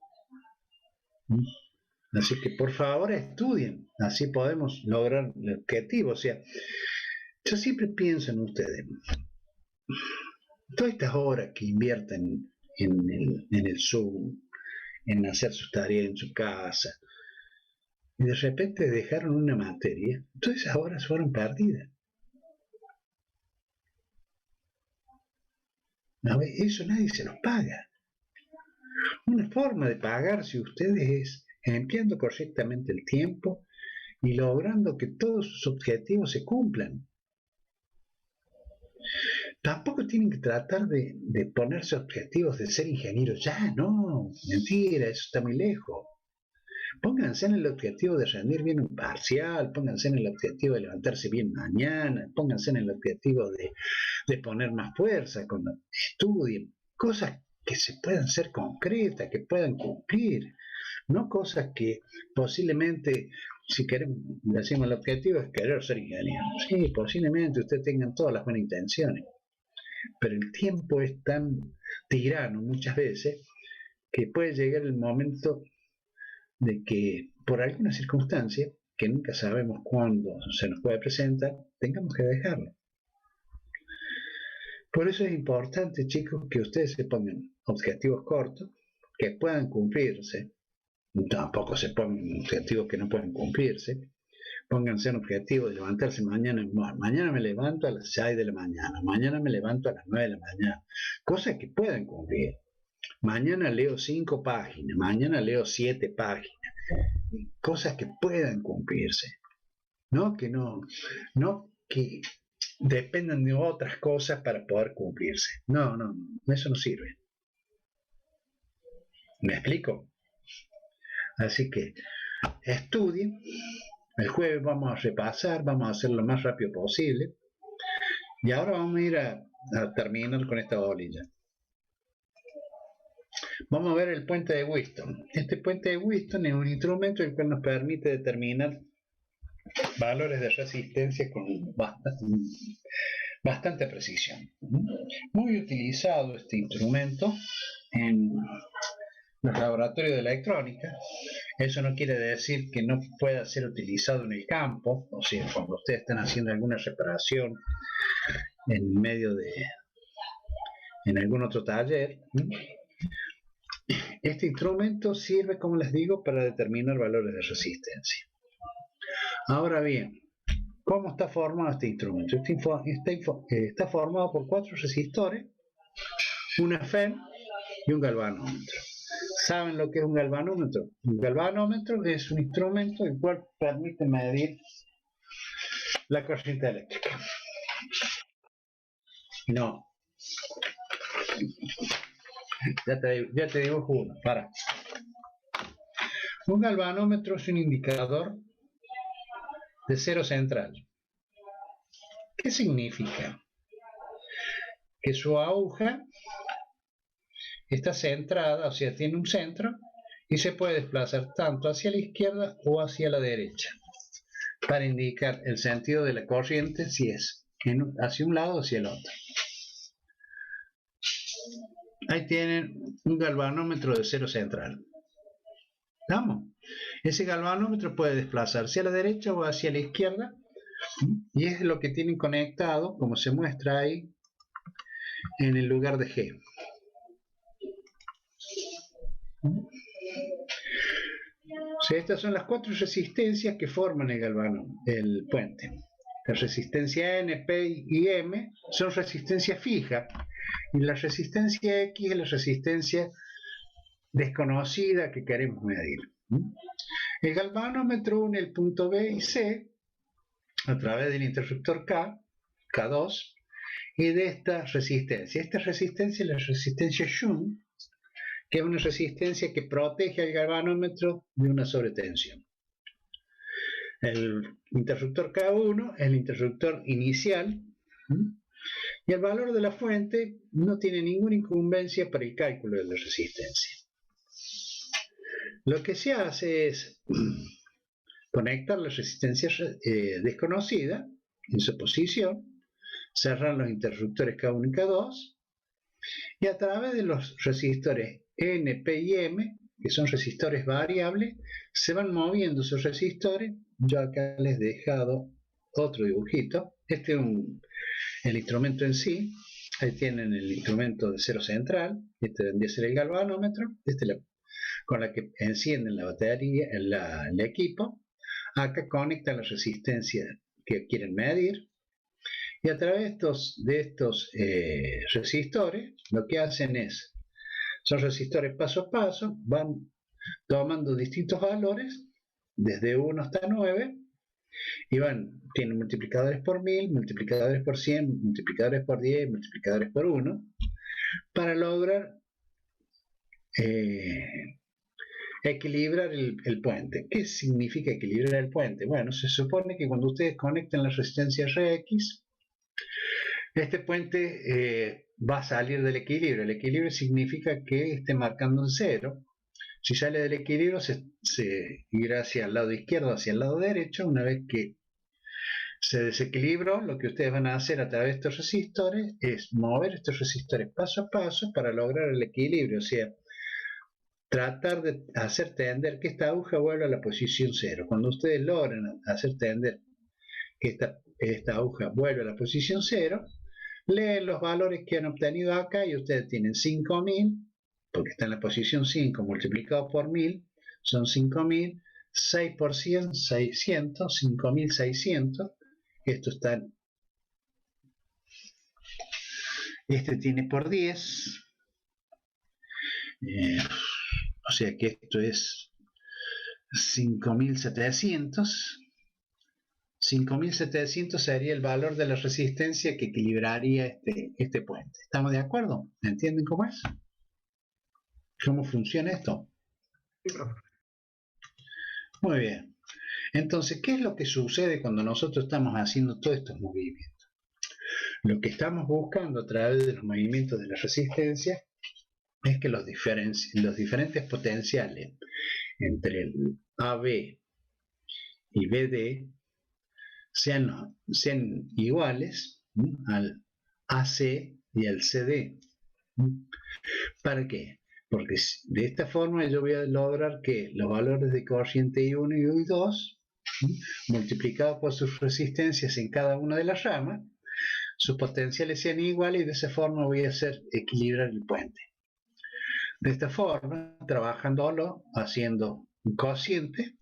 Así que por favor estudien, así podemos lograr el objetivo. O sea, yo siempre pienso en ustedes. Todas estas horas que invierten en el Zoom, en hacer sus tareas en su casa, y de repente dejaron una materia, todas esas horas fueron perdidas. No, eso nadie se los paga. Una forma de pagarse ustedes es empleando correctamente el tiempo y logrando que todos sus objetivos se cumplan. Tampoco tienen que tratar de ponerse objetivos de ser ingenieros ya, no, mentira, eso está muy lejos. Pónganse en el objetivo de rendir bien un parcial, pónganse en el objetivo de levantarse bien mañana, pónganse en el objetivo de poner más fuerza cuando estudien, cosas que se puedan ser concretas, que puedan cumplir, no cosas que posiblemente, si queremos, decimos el objetivo es querer ser ingeniero. Sí, posiblemente ustedes tengan todas las buenas intenciones, pero el tiempo es tan tirano muchas veces que puede llegar el momento de que por alguna circunstancia, que nunca sabemos cuándo se nos puede presentar, tengamos que dejarlo. Por eso es importante, chicos, que ustedes se pongan objetivos cortos, que puedan cumplirse. Tampoco se pongan objetivos que no pueden cumplirse. Pónganse un objetivo de levantarse mañana. Mañana me levanto a las 6 de la mañana. Mañana me levanto a las 9 de la mañana. Cosas que puedan cumplir. Mañana leo 5 páginas. Mañana leo 7 páginas. Cosas que puedan cumplirse. No que dependan de otras cosas para poder cumplirse. No, eso no sirve. ¿Me explico? Así que estudien, El jueves vamos a repasar, vamos a hacerlo lo más rápido posible. Y ahora vamos a ir a terminar con esta bolilla. Vamos a ver el puente de Wheaton. Este puente de Wheaton es un instrumento el cual nos permite determinar valores de resistencia con bastante precisión. Muy utilizado este instrumento en los laboratorios de electrónica. Eso no quiere decir que no pueda ser utilizado en el campo, o sea, cuando ustedes están haciendo alguna reparación en algún otro taller. Este instrumento sirve, como les digo, para determinar valores de resistencia. Ahora bien, ¿cómo está formado este instrumento? Está formado por 4 resistores, una FEM y un galvanómetro. ¿Saben lo que es un galvanómetro? Un galvanómetro es un instrumento el cual permite medir la corriente eléctrica. No. Ya te digo uno, para. Un galvanómetro es un indicador de cero central. ¿Qué significa? Que su aguja está centrada, o sea, tiene un centro y se puede desplazar tanto hacia la izquierda o hacia la derecha para indicar el sentido de la corriente, si es hacia un lado o hacia el otro. Ahí tienen un galvanómetro de cero central. ¿Vamos? Ese galvanómetro puede desplazarse a la derecha o hacia la izquierda y es lo que tienen conectado, como se muestra ahí, en el lugar de G. O sea, estas son las 4 resistencias que forman el puente. La resistencia N, P y M son resistencias fijas y la resistencia X es la resistencia desconocida que queremos medir. El galvanómetro une el punto B y C a través del interruptor K2 y de esta resistencia. Esta resistencia es la resistencia Shunt, que es una resistencia que protege al galvanómetro de una sobretensión. El interruptor K1 es el interruptor inicial y el valor de la fuente no tiene ninguna incumbencia para el cálculo de la resistencia. Lo que se hace es conectar la resistencia desconocida en su posición, cerrar los interruptores K1 y K2 y a través de los resistores N, P y M, que son resistores variables, se van moviendo esos resistores. Yo acá les he dejado otro dibujito. Este es el instrumento en sí. Ahí tienen el instrumento de cero central. Este vendría a ser el galvanómetro. Con la que encienden la batería, el equipo. Acá conectan la resistencia que quieren medir. Y a través de estos resistores, lo que hacen son resistores paso a paso, van tomando distintos valores, desde 1 hasta 9, y tienen multiplicadores por 1000, multiplicadores por 100, multiplicadores por 10, multiplicadores por 1, para lograr equilibrar el puente. ¿Qué significa equilibrar el puente? Bueno, se supone que cuando ustedes conectan la resistencia Rx, este puente va a salir del equilibrio. El equilibrio significa que esté marcando en 0. Si sale del equilibrio, se irá hacia el lado izquierdo, hacia el lado derecho. Una vez que se desequilibró, lo que ustedes van a hacer a través de estos resistores es mover estos resistores paso a paso para lograr el equilibrio. O sea, tratar de hacer tender que esta aguja vuelva a la posición 0. Cuando ustedes logran hacer tender que esta aguja vuelva a la posición 0, leen los valores que han obtenido acá y ustedes tienen 5000, porque está en la posición 5 multiplicado por 1000, son 5000, 6 por 100, 600, 5600. Esto está, este tiene por 10, o sea que esto es 5700. 5700 sería el valor de la resistencia que equilibraría este puente. ¿Estamos de acuerdo? ¿Entienden cómo es? ¿Cómo funciona esto? Muy bien. Entonces, ¿qué es lo que sucede cuando nosotros estamos haciendo todos estos movimientos? Lo que estamos buscando a través de los movimientos de la resistencia es que los diferentes potenciales entre el AB y BD sean iguales al AC y al CD. ¿Para qué? Porque de esta forma yo voy a lograr que los valores de corriente I1 y I2, multiplicados por sus resistencias en cada una de las ramas, sus potenciales sean iguales y de esa forma voy a hacer equilibrar el puente. De esta forma, trabajándolo, haciendo un cociente,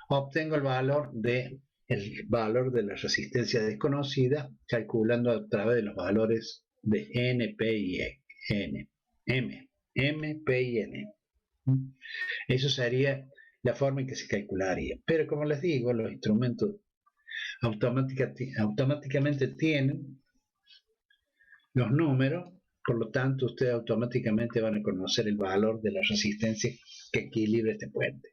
obtengo el valor de la resistencia desconocida, calculando a través de los valores de N, P y M, P y N. Eso sería la forma en que se calcularía. Pero como les digo, los instrumentos automáticamente tienen los números, por lo tanto ustedes automáticamente van a conocer el valor de la resistencia que equilibra este puente.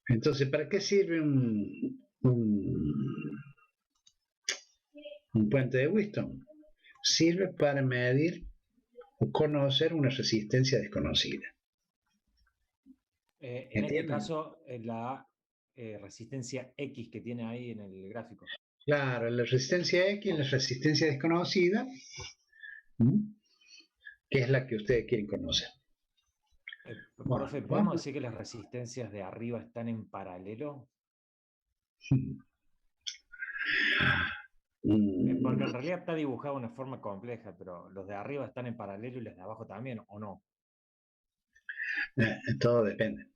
Entonces, ¿para qué sirve un puente de Wheatstone? Sirve para medir o conocer una resistencia desconocida. En este caso, la resistencia X que tiene ahí en el gráfico. Claro, la resistencia X, la resistencia desconocida, que es la que ustedes quieren conocer. Profe, ¿podemos decir que las resistencias de arriba están en paralelo? Porque en realidad está dibujado de una forma compleja, pero los de arriba están en paralelo y los de abajo también, ¿o no? Todo depende.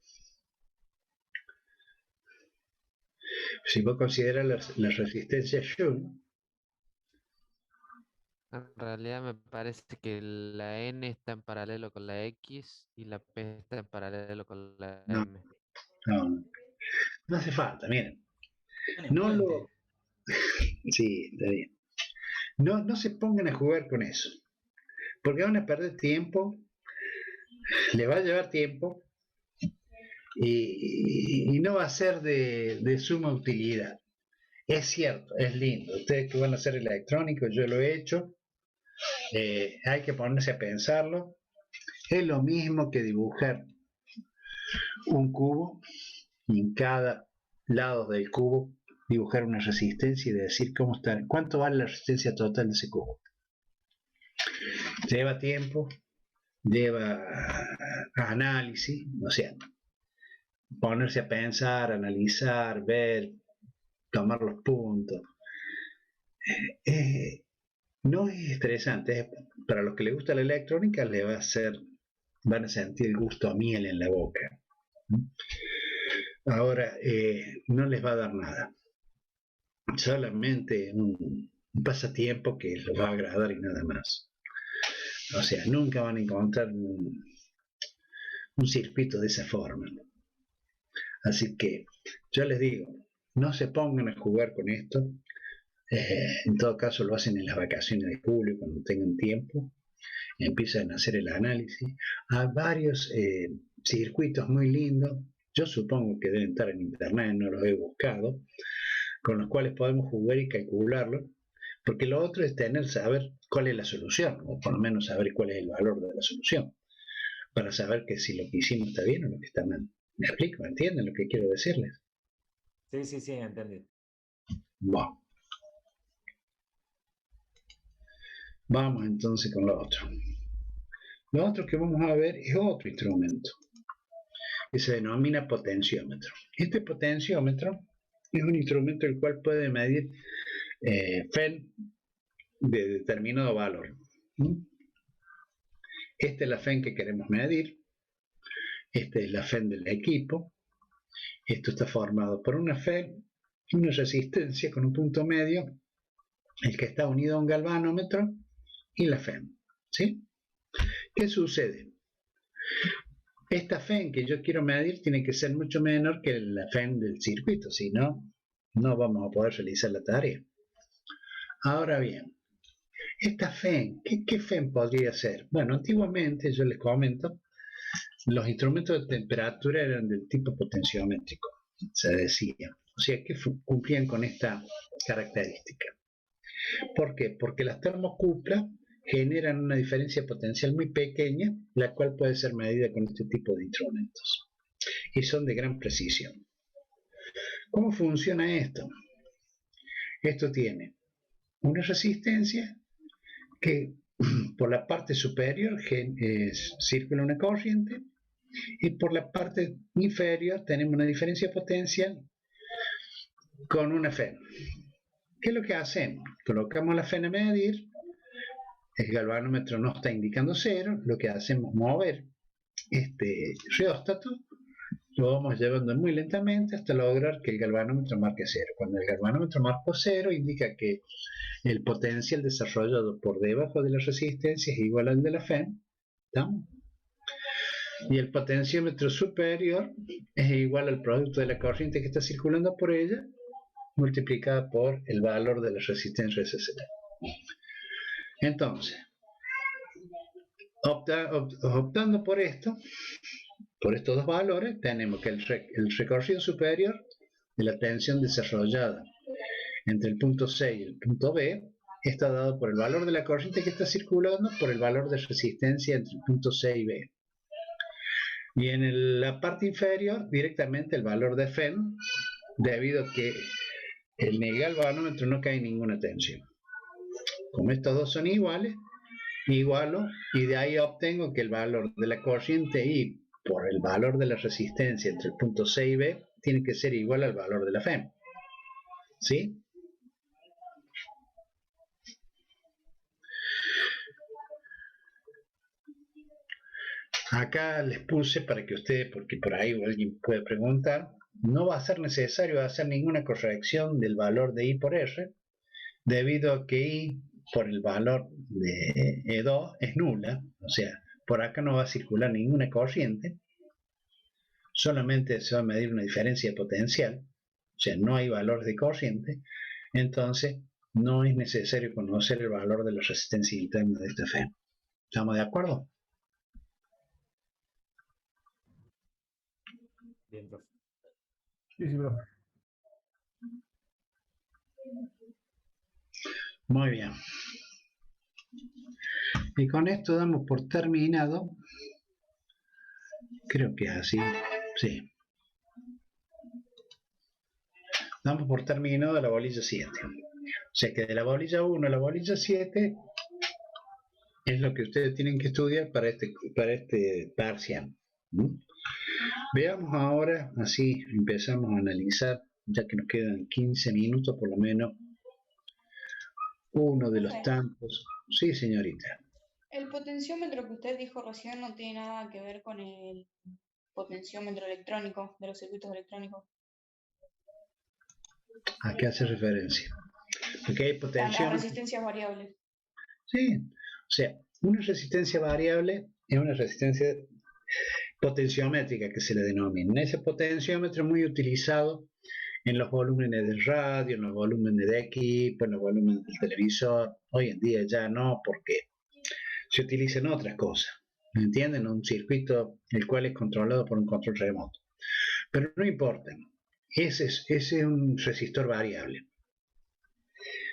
Si vos consideras la resistencia Joule, En realidad me parece que la N está en paralelo con la X y la P está en paralelo con la No. M. no hace falta, miren. En el No puente. lo... Sí, está bien. No se pongan a jugar con eso, porque van a perder tiempo, le va a llevar tiempo y no va a ser de suma utilidad. Es cierto, es lindo. Ustedes que van a hacer electrónico, yo lo he hecho. Hay que ponerse a pensarlo. Es lo mismo que dibujar un cubo y en cada lado del cubo dibujar una resistencia y decir cómo está, cuánto vale la resistencia total de ese cubo. Lleva tiempo, lleva análisis, o sea, ponerse a pensar, analizar, ver, tomar los puntos. No es estresante, para los que les gusta la electrónica le va a hacer, van a sentir el gusto a miel en la boca. Ahora, no les va a dar nada, solamente un pasatiempo que les va a agradar y nada más. O sea, nunca van a encontrar un circuito de esa forma. Así que yo les digo, no se pongan a jugar con esto. En todo caso lo hacen en las vacaciones de julio, cuando tengan tiempo, empiezan a hacer el análisis. Hay varios circuitos muy lindos, yo supongo que deben estar en internet, no los he buscado, con los cuales podemos jugar y calcularlo, porque lo otro es saber cuál es la solución, o por lo menos saber cuál es el valor de la solución, para saber que si lo que hicimos está bien o lo que está mal. ¿Me explico? ¿Me entienden lo que quiero decirles? Sí, entendí. Bueno. Vamos entonces con lo otro. Lo otro que vamos a ver es otro instrumento que se denomina potenciómetro. Este potenciómetro es un instrumento el cual puede medir FEN de determinado valor. Esta es la FEN que queremos medir. Esta es la FEN del equipo. Esto está formado por una FEN y una resistencia con un punto medio, el que está unido a un galvanómetro, y la FEN. ¿Sí? ¿Qué sucede? Esta FEN que yo quiero medir tiene que ser mucho menor que la FEN del circuito, si no, no vamos a poder realizar la tarea. Ahora bien, esta FEN, ¿qué FEN podría ser? Bueno, antiguamente, yo les comento, los instrumentos de temperatura eran del tipo potenciómétrico. se decía. O sea que cumplían con esta característica. ¿Por qué? Porque las termocuplas generan una diferencia potencial muy pequeña, la cual puede ser medida con este tipo de instrumentos. Y son de gran precisión. ¿Cómo funciona esto? Esto tiene una resistencia que por la parte superior circula una corriente y por la parte inferior tenemos una diferencia potencial con una FEN. ¿Qué es lo que hacemos? Colocamos la FEN a medir, el galvanómetro no está indicando cero, lo que hacemos es mover este reóstato, lo vamos llevando muy lentamente hasta lograr que el galvanómetro marque cero. Cuando el galvanómetro marca cero, indica que el potencial desarrollado por debajo de la resistencia es igual al de la FEN, ¿estamos? Y el potenciómetro superior es igual al producto de la corriente que está circulando por ella, multiplicada por el valor de la resistencia SC. Entonces, optando por esto, por estos dos valores, tenemos que el recorrido superior de la tensión desarrollada entre el punto C y el punto B está dado por el valor de la corriente que está circulando por el valor de resistencia entre el punto C y B. Y en la parte inferior, directamente el valor de FEN, debido a que en el galvanómetro no cae ninguna tensión. Como estos dos son iguales, igualo, y de ahí obtengo que el valor de la corriente I por el valor de la resistencia entre el punto C y B tiene que ser igual al valor de la FEN. ¿Sí? Acá les puse para que ustedes, porque por ahí alguien puede preguntar, no va a ser necesario hacer ninguna corrección del valor de I por R, debido a que I por el valor de E2 es nula, o sea, por acá no va a circular ninguna corriente, solamente se va a medir una diferencia potencial, o sea, no hay valor de corriente, entonces no es necesario conocer el valor de la resistencia interna de esta FEN. ¿Estamos de acuerdo? Bien, profe. Sí, sí, profe. Muy bien. Y con esto damos por terminado. Creo que así, sí. Damos por terminado la bolilla 7. O sea que de la bolilla 1 a la bolilla 7 es lo que ustedes tienen que estudiar para este parcial. Veamos ahora, así empezamos a analizar, ya que nos quedan 15 minutos por lo menos, uno de los tantos. Sí, señorita. El potenciómetro que usted dijo recién no tiene nada que ver con el potenciómetro electrónico de los circuitos electrónicos. ¿A qué hace referencia? Porque hay Las potenciómetros. resistencias variables. Sí, o sea, una resistencia variable es una resistencia potenciométrica que se le denomina. Ese potenciómetro es muy utilizado en los volúmenes de radio, en los volúmenes de equipo, en los volúmenes del televisor. Hoy en día ya no, porque se utilizan otras cosas. ¿Me entienden? Un circuito el cual es controlado por un control remoto. Pero no importa. Ese es un resistor variable.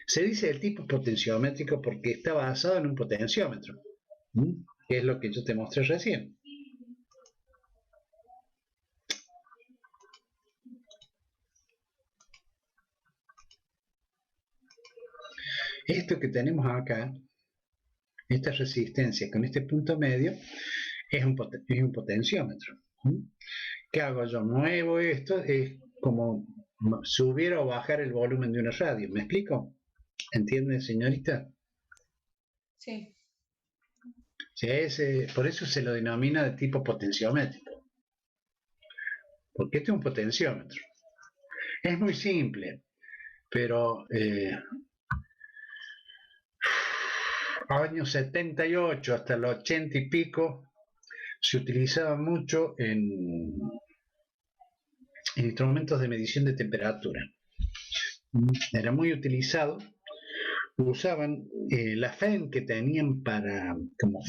Se dice del tipo potenciométrico porque está basado en un potenciómetro, que es lo que yo te mostré recién. Esto que tenemos acá, esta resistencia con este punto medio, es un potenciómetro. ¿Qué hago yo? Muevo esto, es como subir o bajar el volumen de una radio. ¿Me explico? ¿Entiende, señorita? Sí. Sí, por eso se lo denomina de tipo potenciómétrico. Porque este es un potenciómetro. Es muy simple, pero años 78 hasta los 80 y pico se utilizaba mucho en instrumentos de medición de temperatura. Era muy utilizado. Usaban la FEN que tenían para, como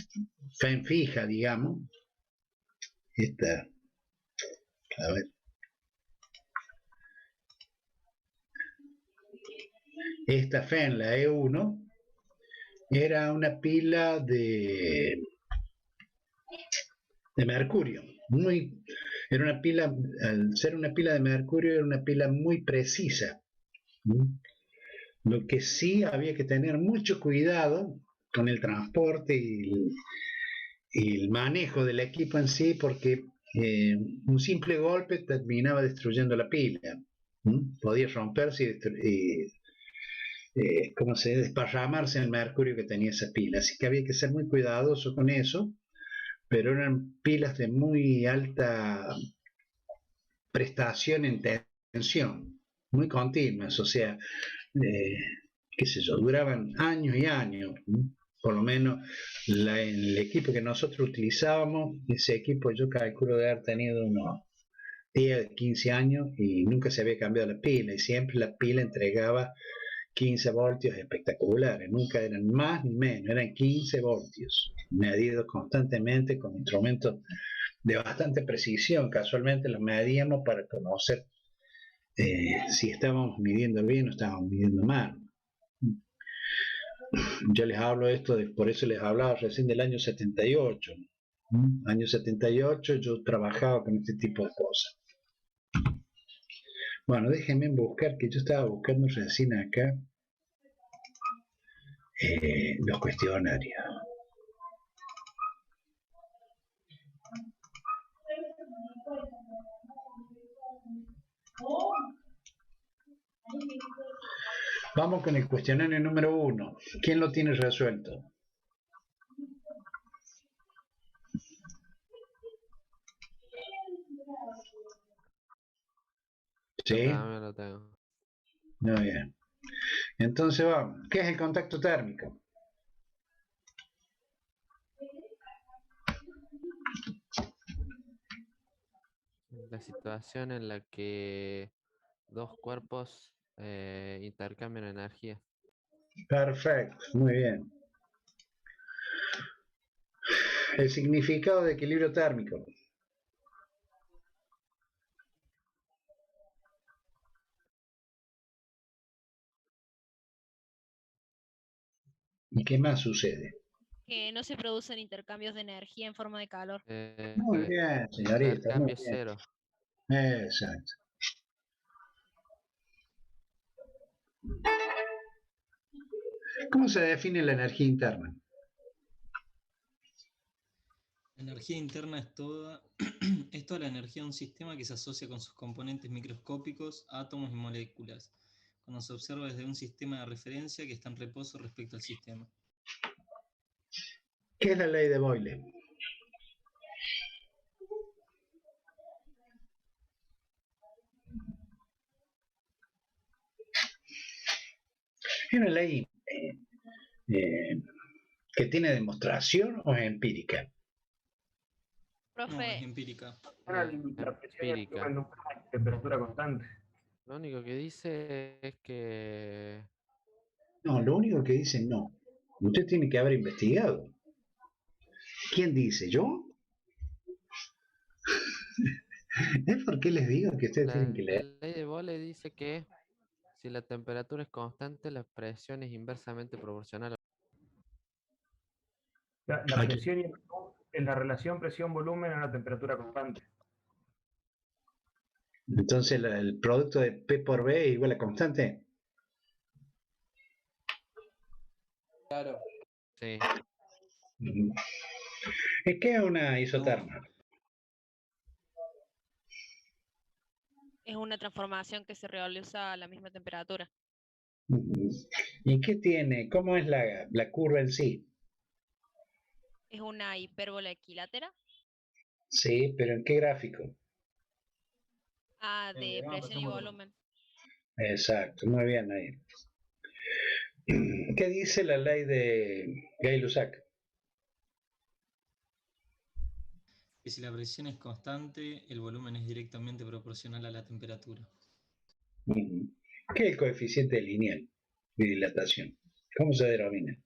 FEN fija, digamos. Esta, a ver. esta FEN, la E1, era una pila de mercurio. Era una pila, al ser una pila de mercurio, era una pila muy precisa. Lo que sí había que tener mucho cuidado con el transporte y el manejo del equipo en sí, porque un simple golpe terminaba destruyendo la pila. Podía romperse como se desparramarse en el mercurio que tenía esa pila. Así que había que ser muy cuidadoso con eso, pero eran pilas de muy alta prestación en tensión, muy continuas, o sea, qué sé yo, duraban años y años. Por lo menos el equipo que nosotros utilizábamos, ese equipo yo calculo de haber tenido unos 10, 15 años y nunca se había cambiado la pila y siempre la pila entregaba 15 voltios espectaculares, nunca eran más ni menos, eran 15 voltios, medidos constantemente con instrumentos de bastante precisión. Casualmente los medíamos para conocer si estábamos midiendo bien o estábamos midiendo mal. Yo les hablo esto, por eso les hablaba recién del año 78. Año 78 yo trabajaba con este tipo de cosas. Bueno, déjenme buscar, que yo estaba buscando recién acá los cuestionarios. Vamos con el cuestionario número 1. ¿Quién lo tiene resuelto? ¿Sí? Yo también lo tengo. Muy bien. Entonces vamos. ¿Qué es el contacto térmico? La situación en la que dos cuerpos intercambian energía. Perfecto, muy bien. El significado de equilibrio térmico. ¿Y qué más sucede? Que no se producen intercambios de energía en forma de calor. Muy bien, señorita. Muy Intercambio bien. cero. Exacto. ¿Cómo se define la energía interna? La energía interna es toda la energía de un sistema que se asocia con sus componentes microscópicos, átomos y moléculas, cuando se observa desde un sistema de referencia que está en reposo respecto al sistema. ¿Qué es la ley de Boyle? ¿Es una ley que tiene demostración o es empírica? No, es Profe, empírica. Para limitar presión y Empírica. volumen, temperatura constante. Lo único que dice es que No, lo único que dice no. Usted tiene que haber investigado. ¿Quién dice? ¿Yo? ¿Es por qué les digo que ustedes tienen que la leer? ley de Boole dice que si la temperatura es constante, la presión es inversamente proporcional. La Aquí. presión y en la relación presión-volumen a una temperatura constante. Entonces el producto de P por B es igual a constante. Claro. Sí. ¿Es que es una isoterma? es una transformación que se realiza a la misma temperatura. ¿Y qué tiene? ¿Cómo es la curva en sí? Es una hipérbola equilátera. Sí, pero ¿en qué gráfico? De presión y volumen. Exacto, muy bien ahí. ¿Qué dice la ley de Gay-Lussac? Que si la presión es constante, el volumen es directamente proporcional a la temperatura. ¿Qué es el coeficiente lineal de dilatación? ¿Cómo se denomina?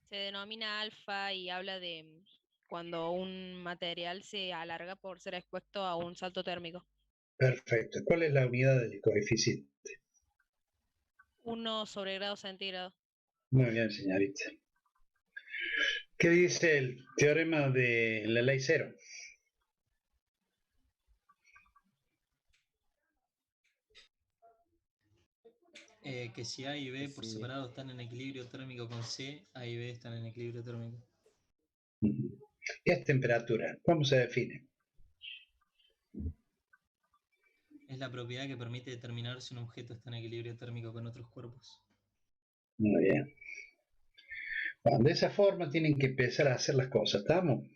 Se denomina alfa y habla de cuando un material se alarga por ser expuesto a un salto térmico. Perfecto. ¿Cuál es la unidad del coeficiente? 1 sobre grado centígrado. Muy bien, señorita. ¿Qué dice el teorema de la ley cero? Que si A y B por separado están en equilibrio térmico con C, A y B están en equilibrio térmico. ¿Qué es temperatura? ¿Cómo se define? Es la propiedad que permite determinar si un objeto está en equilibrio térmico con otros cuerpos. Muy bien. Bueno, de esa forma tienen que empezar a hacer las cosas, ¿estamos?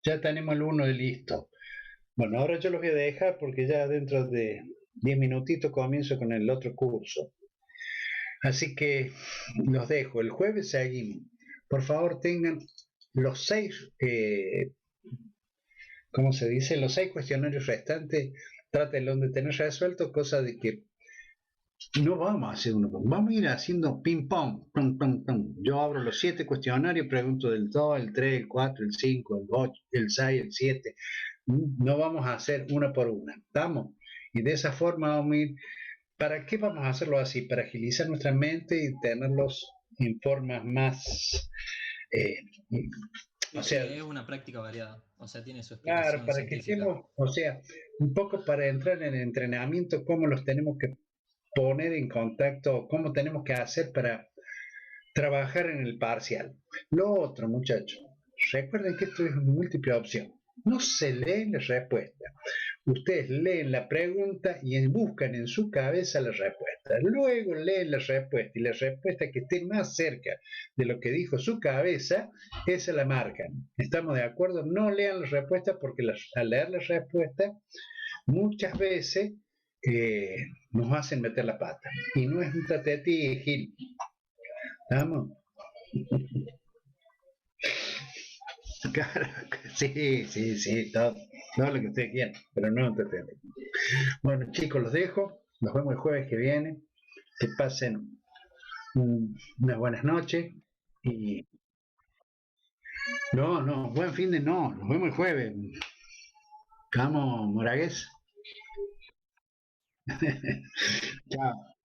Ya tenemos el 1 listo. Bueno, ahora yo los voy a dejar porque ya dentro de 10 minutitos comienzo con el otro curso. Así que los dejo. El jueves seguimos. Por favor, tengan los 6, ¿cómo se dice? Los 6 cuestionarios restantes. Trátenlo de tener resuelto, cosa de que no vamos a hacer uno, vamos a ir haciendo ping-pong. Yo abro los 7 cuestionarios, pregunto del 2, el 3, el 4, el 5, el 8, el 6, el 7. No vamos a hacer una por una, ¿estamos? Y de esa forma vamos a ir. ¿Para qué vamos a hacerlo así? Para agilizar nuestra mente y tenerlos en formas más... o sea, es una práctica variada, o sea, tiene su explicación. Claro, para científica. que estemos, o sea, un poco para entrar en el entrenamiento, cómo los tenemos que poner en contacto, cómo tenemos que hacer para trabajar en el parcial. Lo otro, muchachos, recuerden que esto es múltiple opción. No se leen la respuesta. Ustedes leen la pregunta y buscan en su cabeza la respuesta. Luego leen la respuesta y la respuesta que esté más cerca de lo que dijo su cabeza, esa la marcan. ¿Estamos de acuerdo? No lean la respuesta porque al leer la respuesta muchas veces nos hacen meter la pata. Y no es un tatetí, Gil. ¿Estamos? Claro, sí, todo lo que ustedes quieran, pero no un tatetí. Bueno, chicos, los dejo. Nos vemos el jueves que viene. Que pasen unas buenas noches. Y no, buen fin de no. Nos vemos el jueves. Vamos, Moragués. Chao.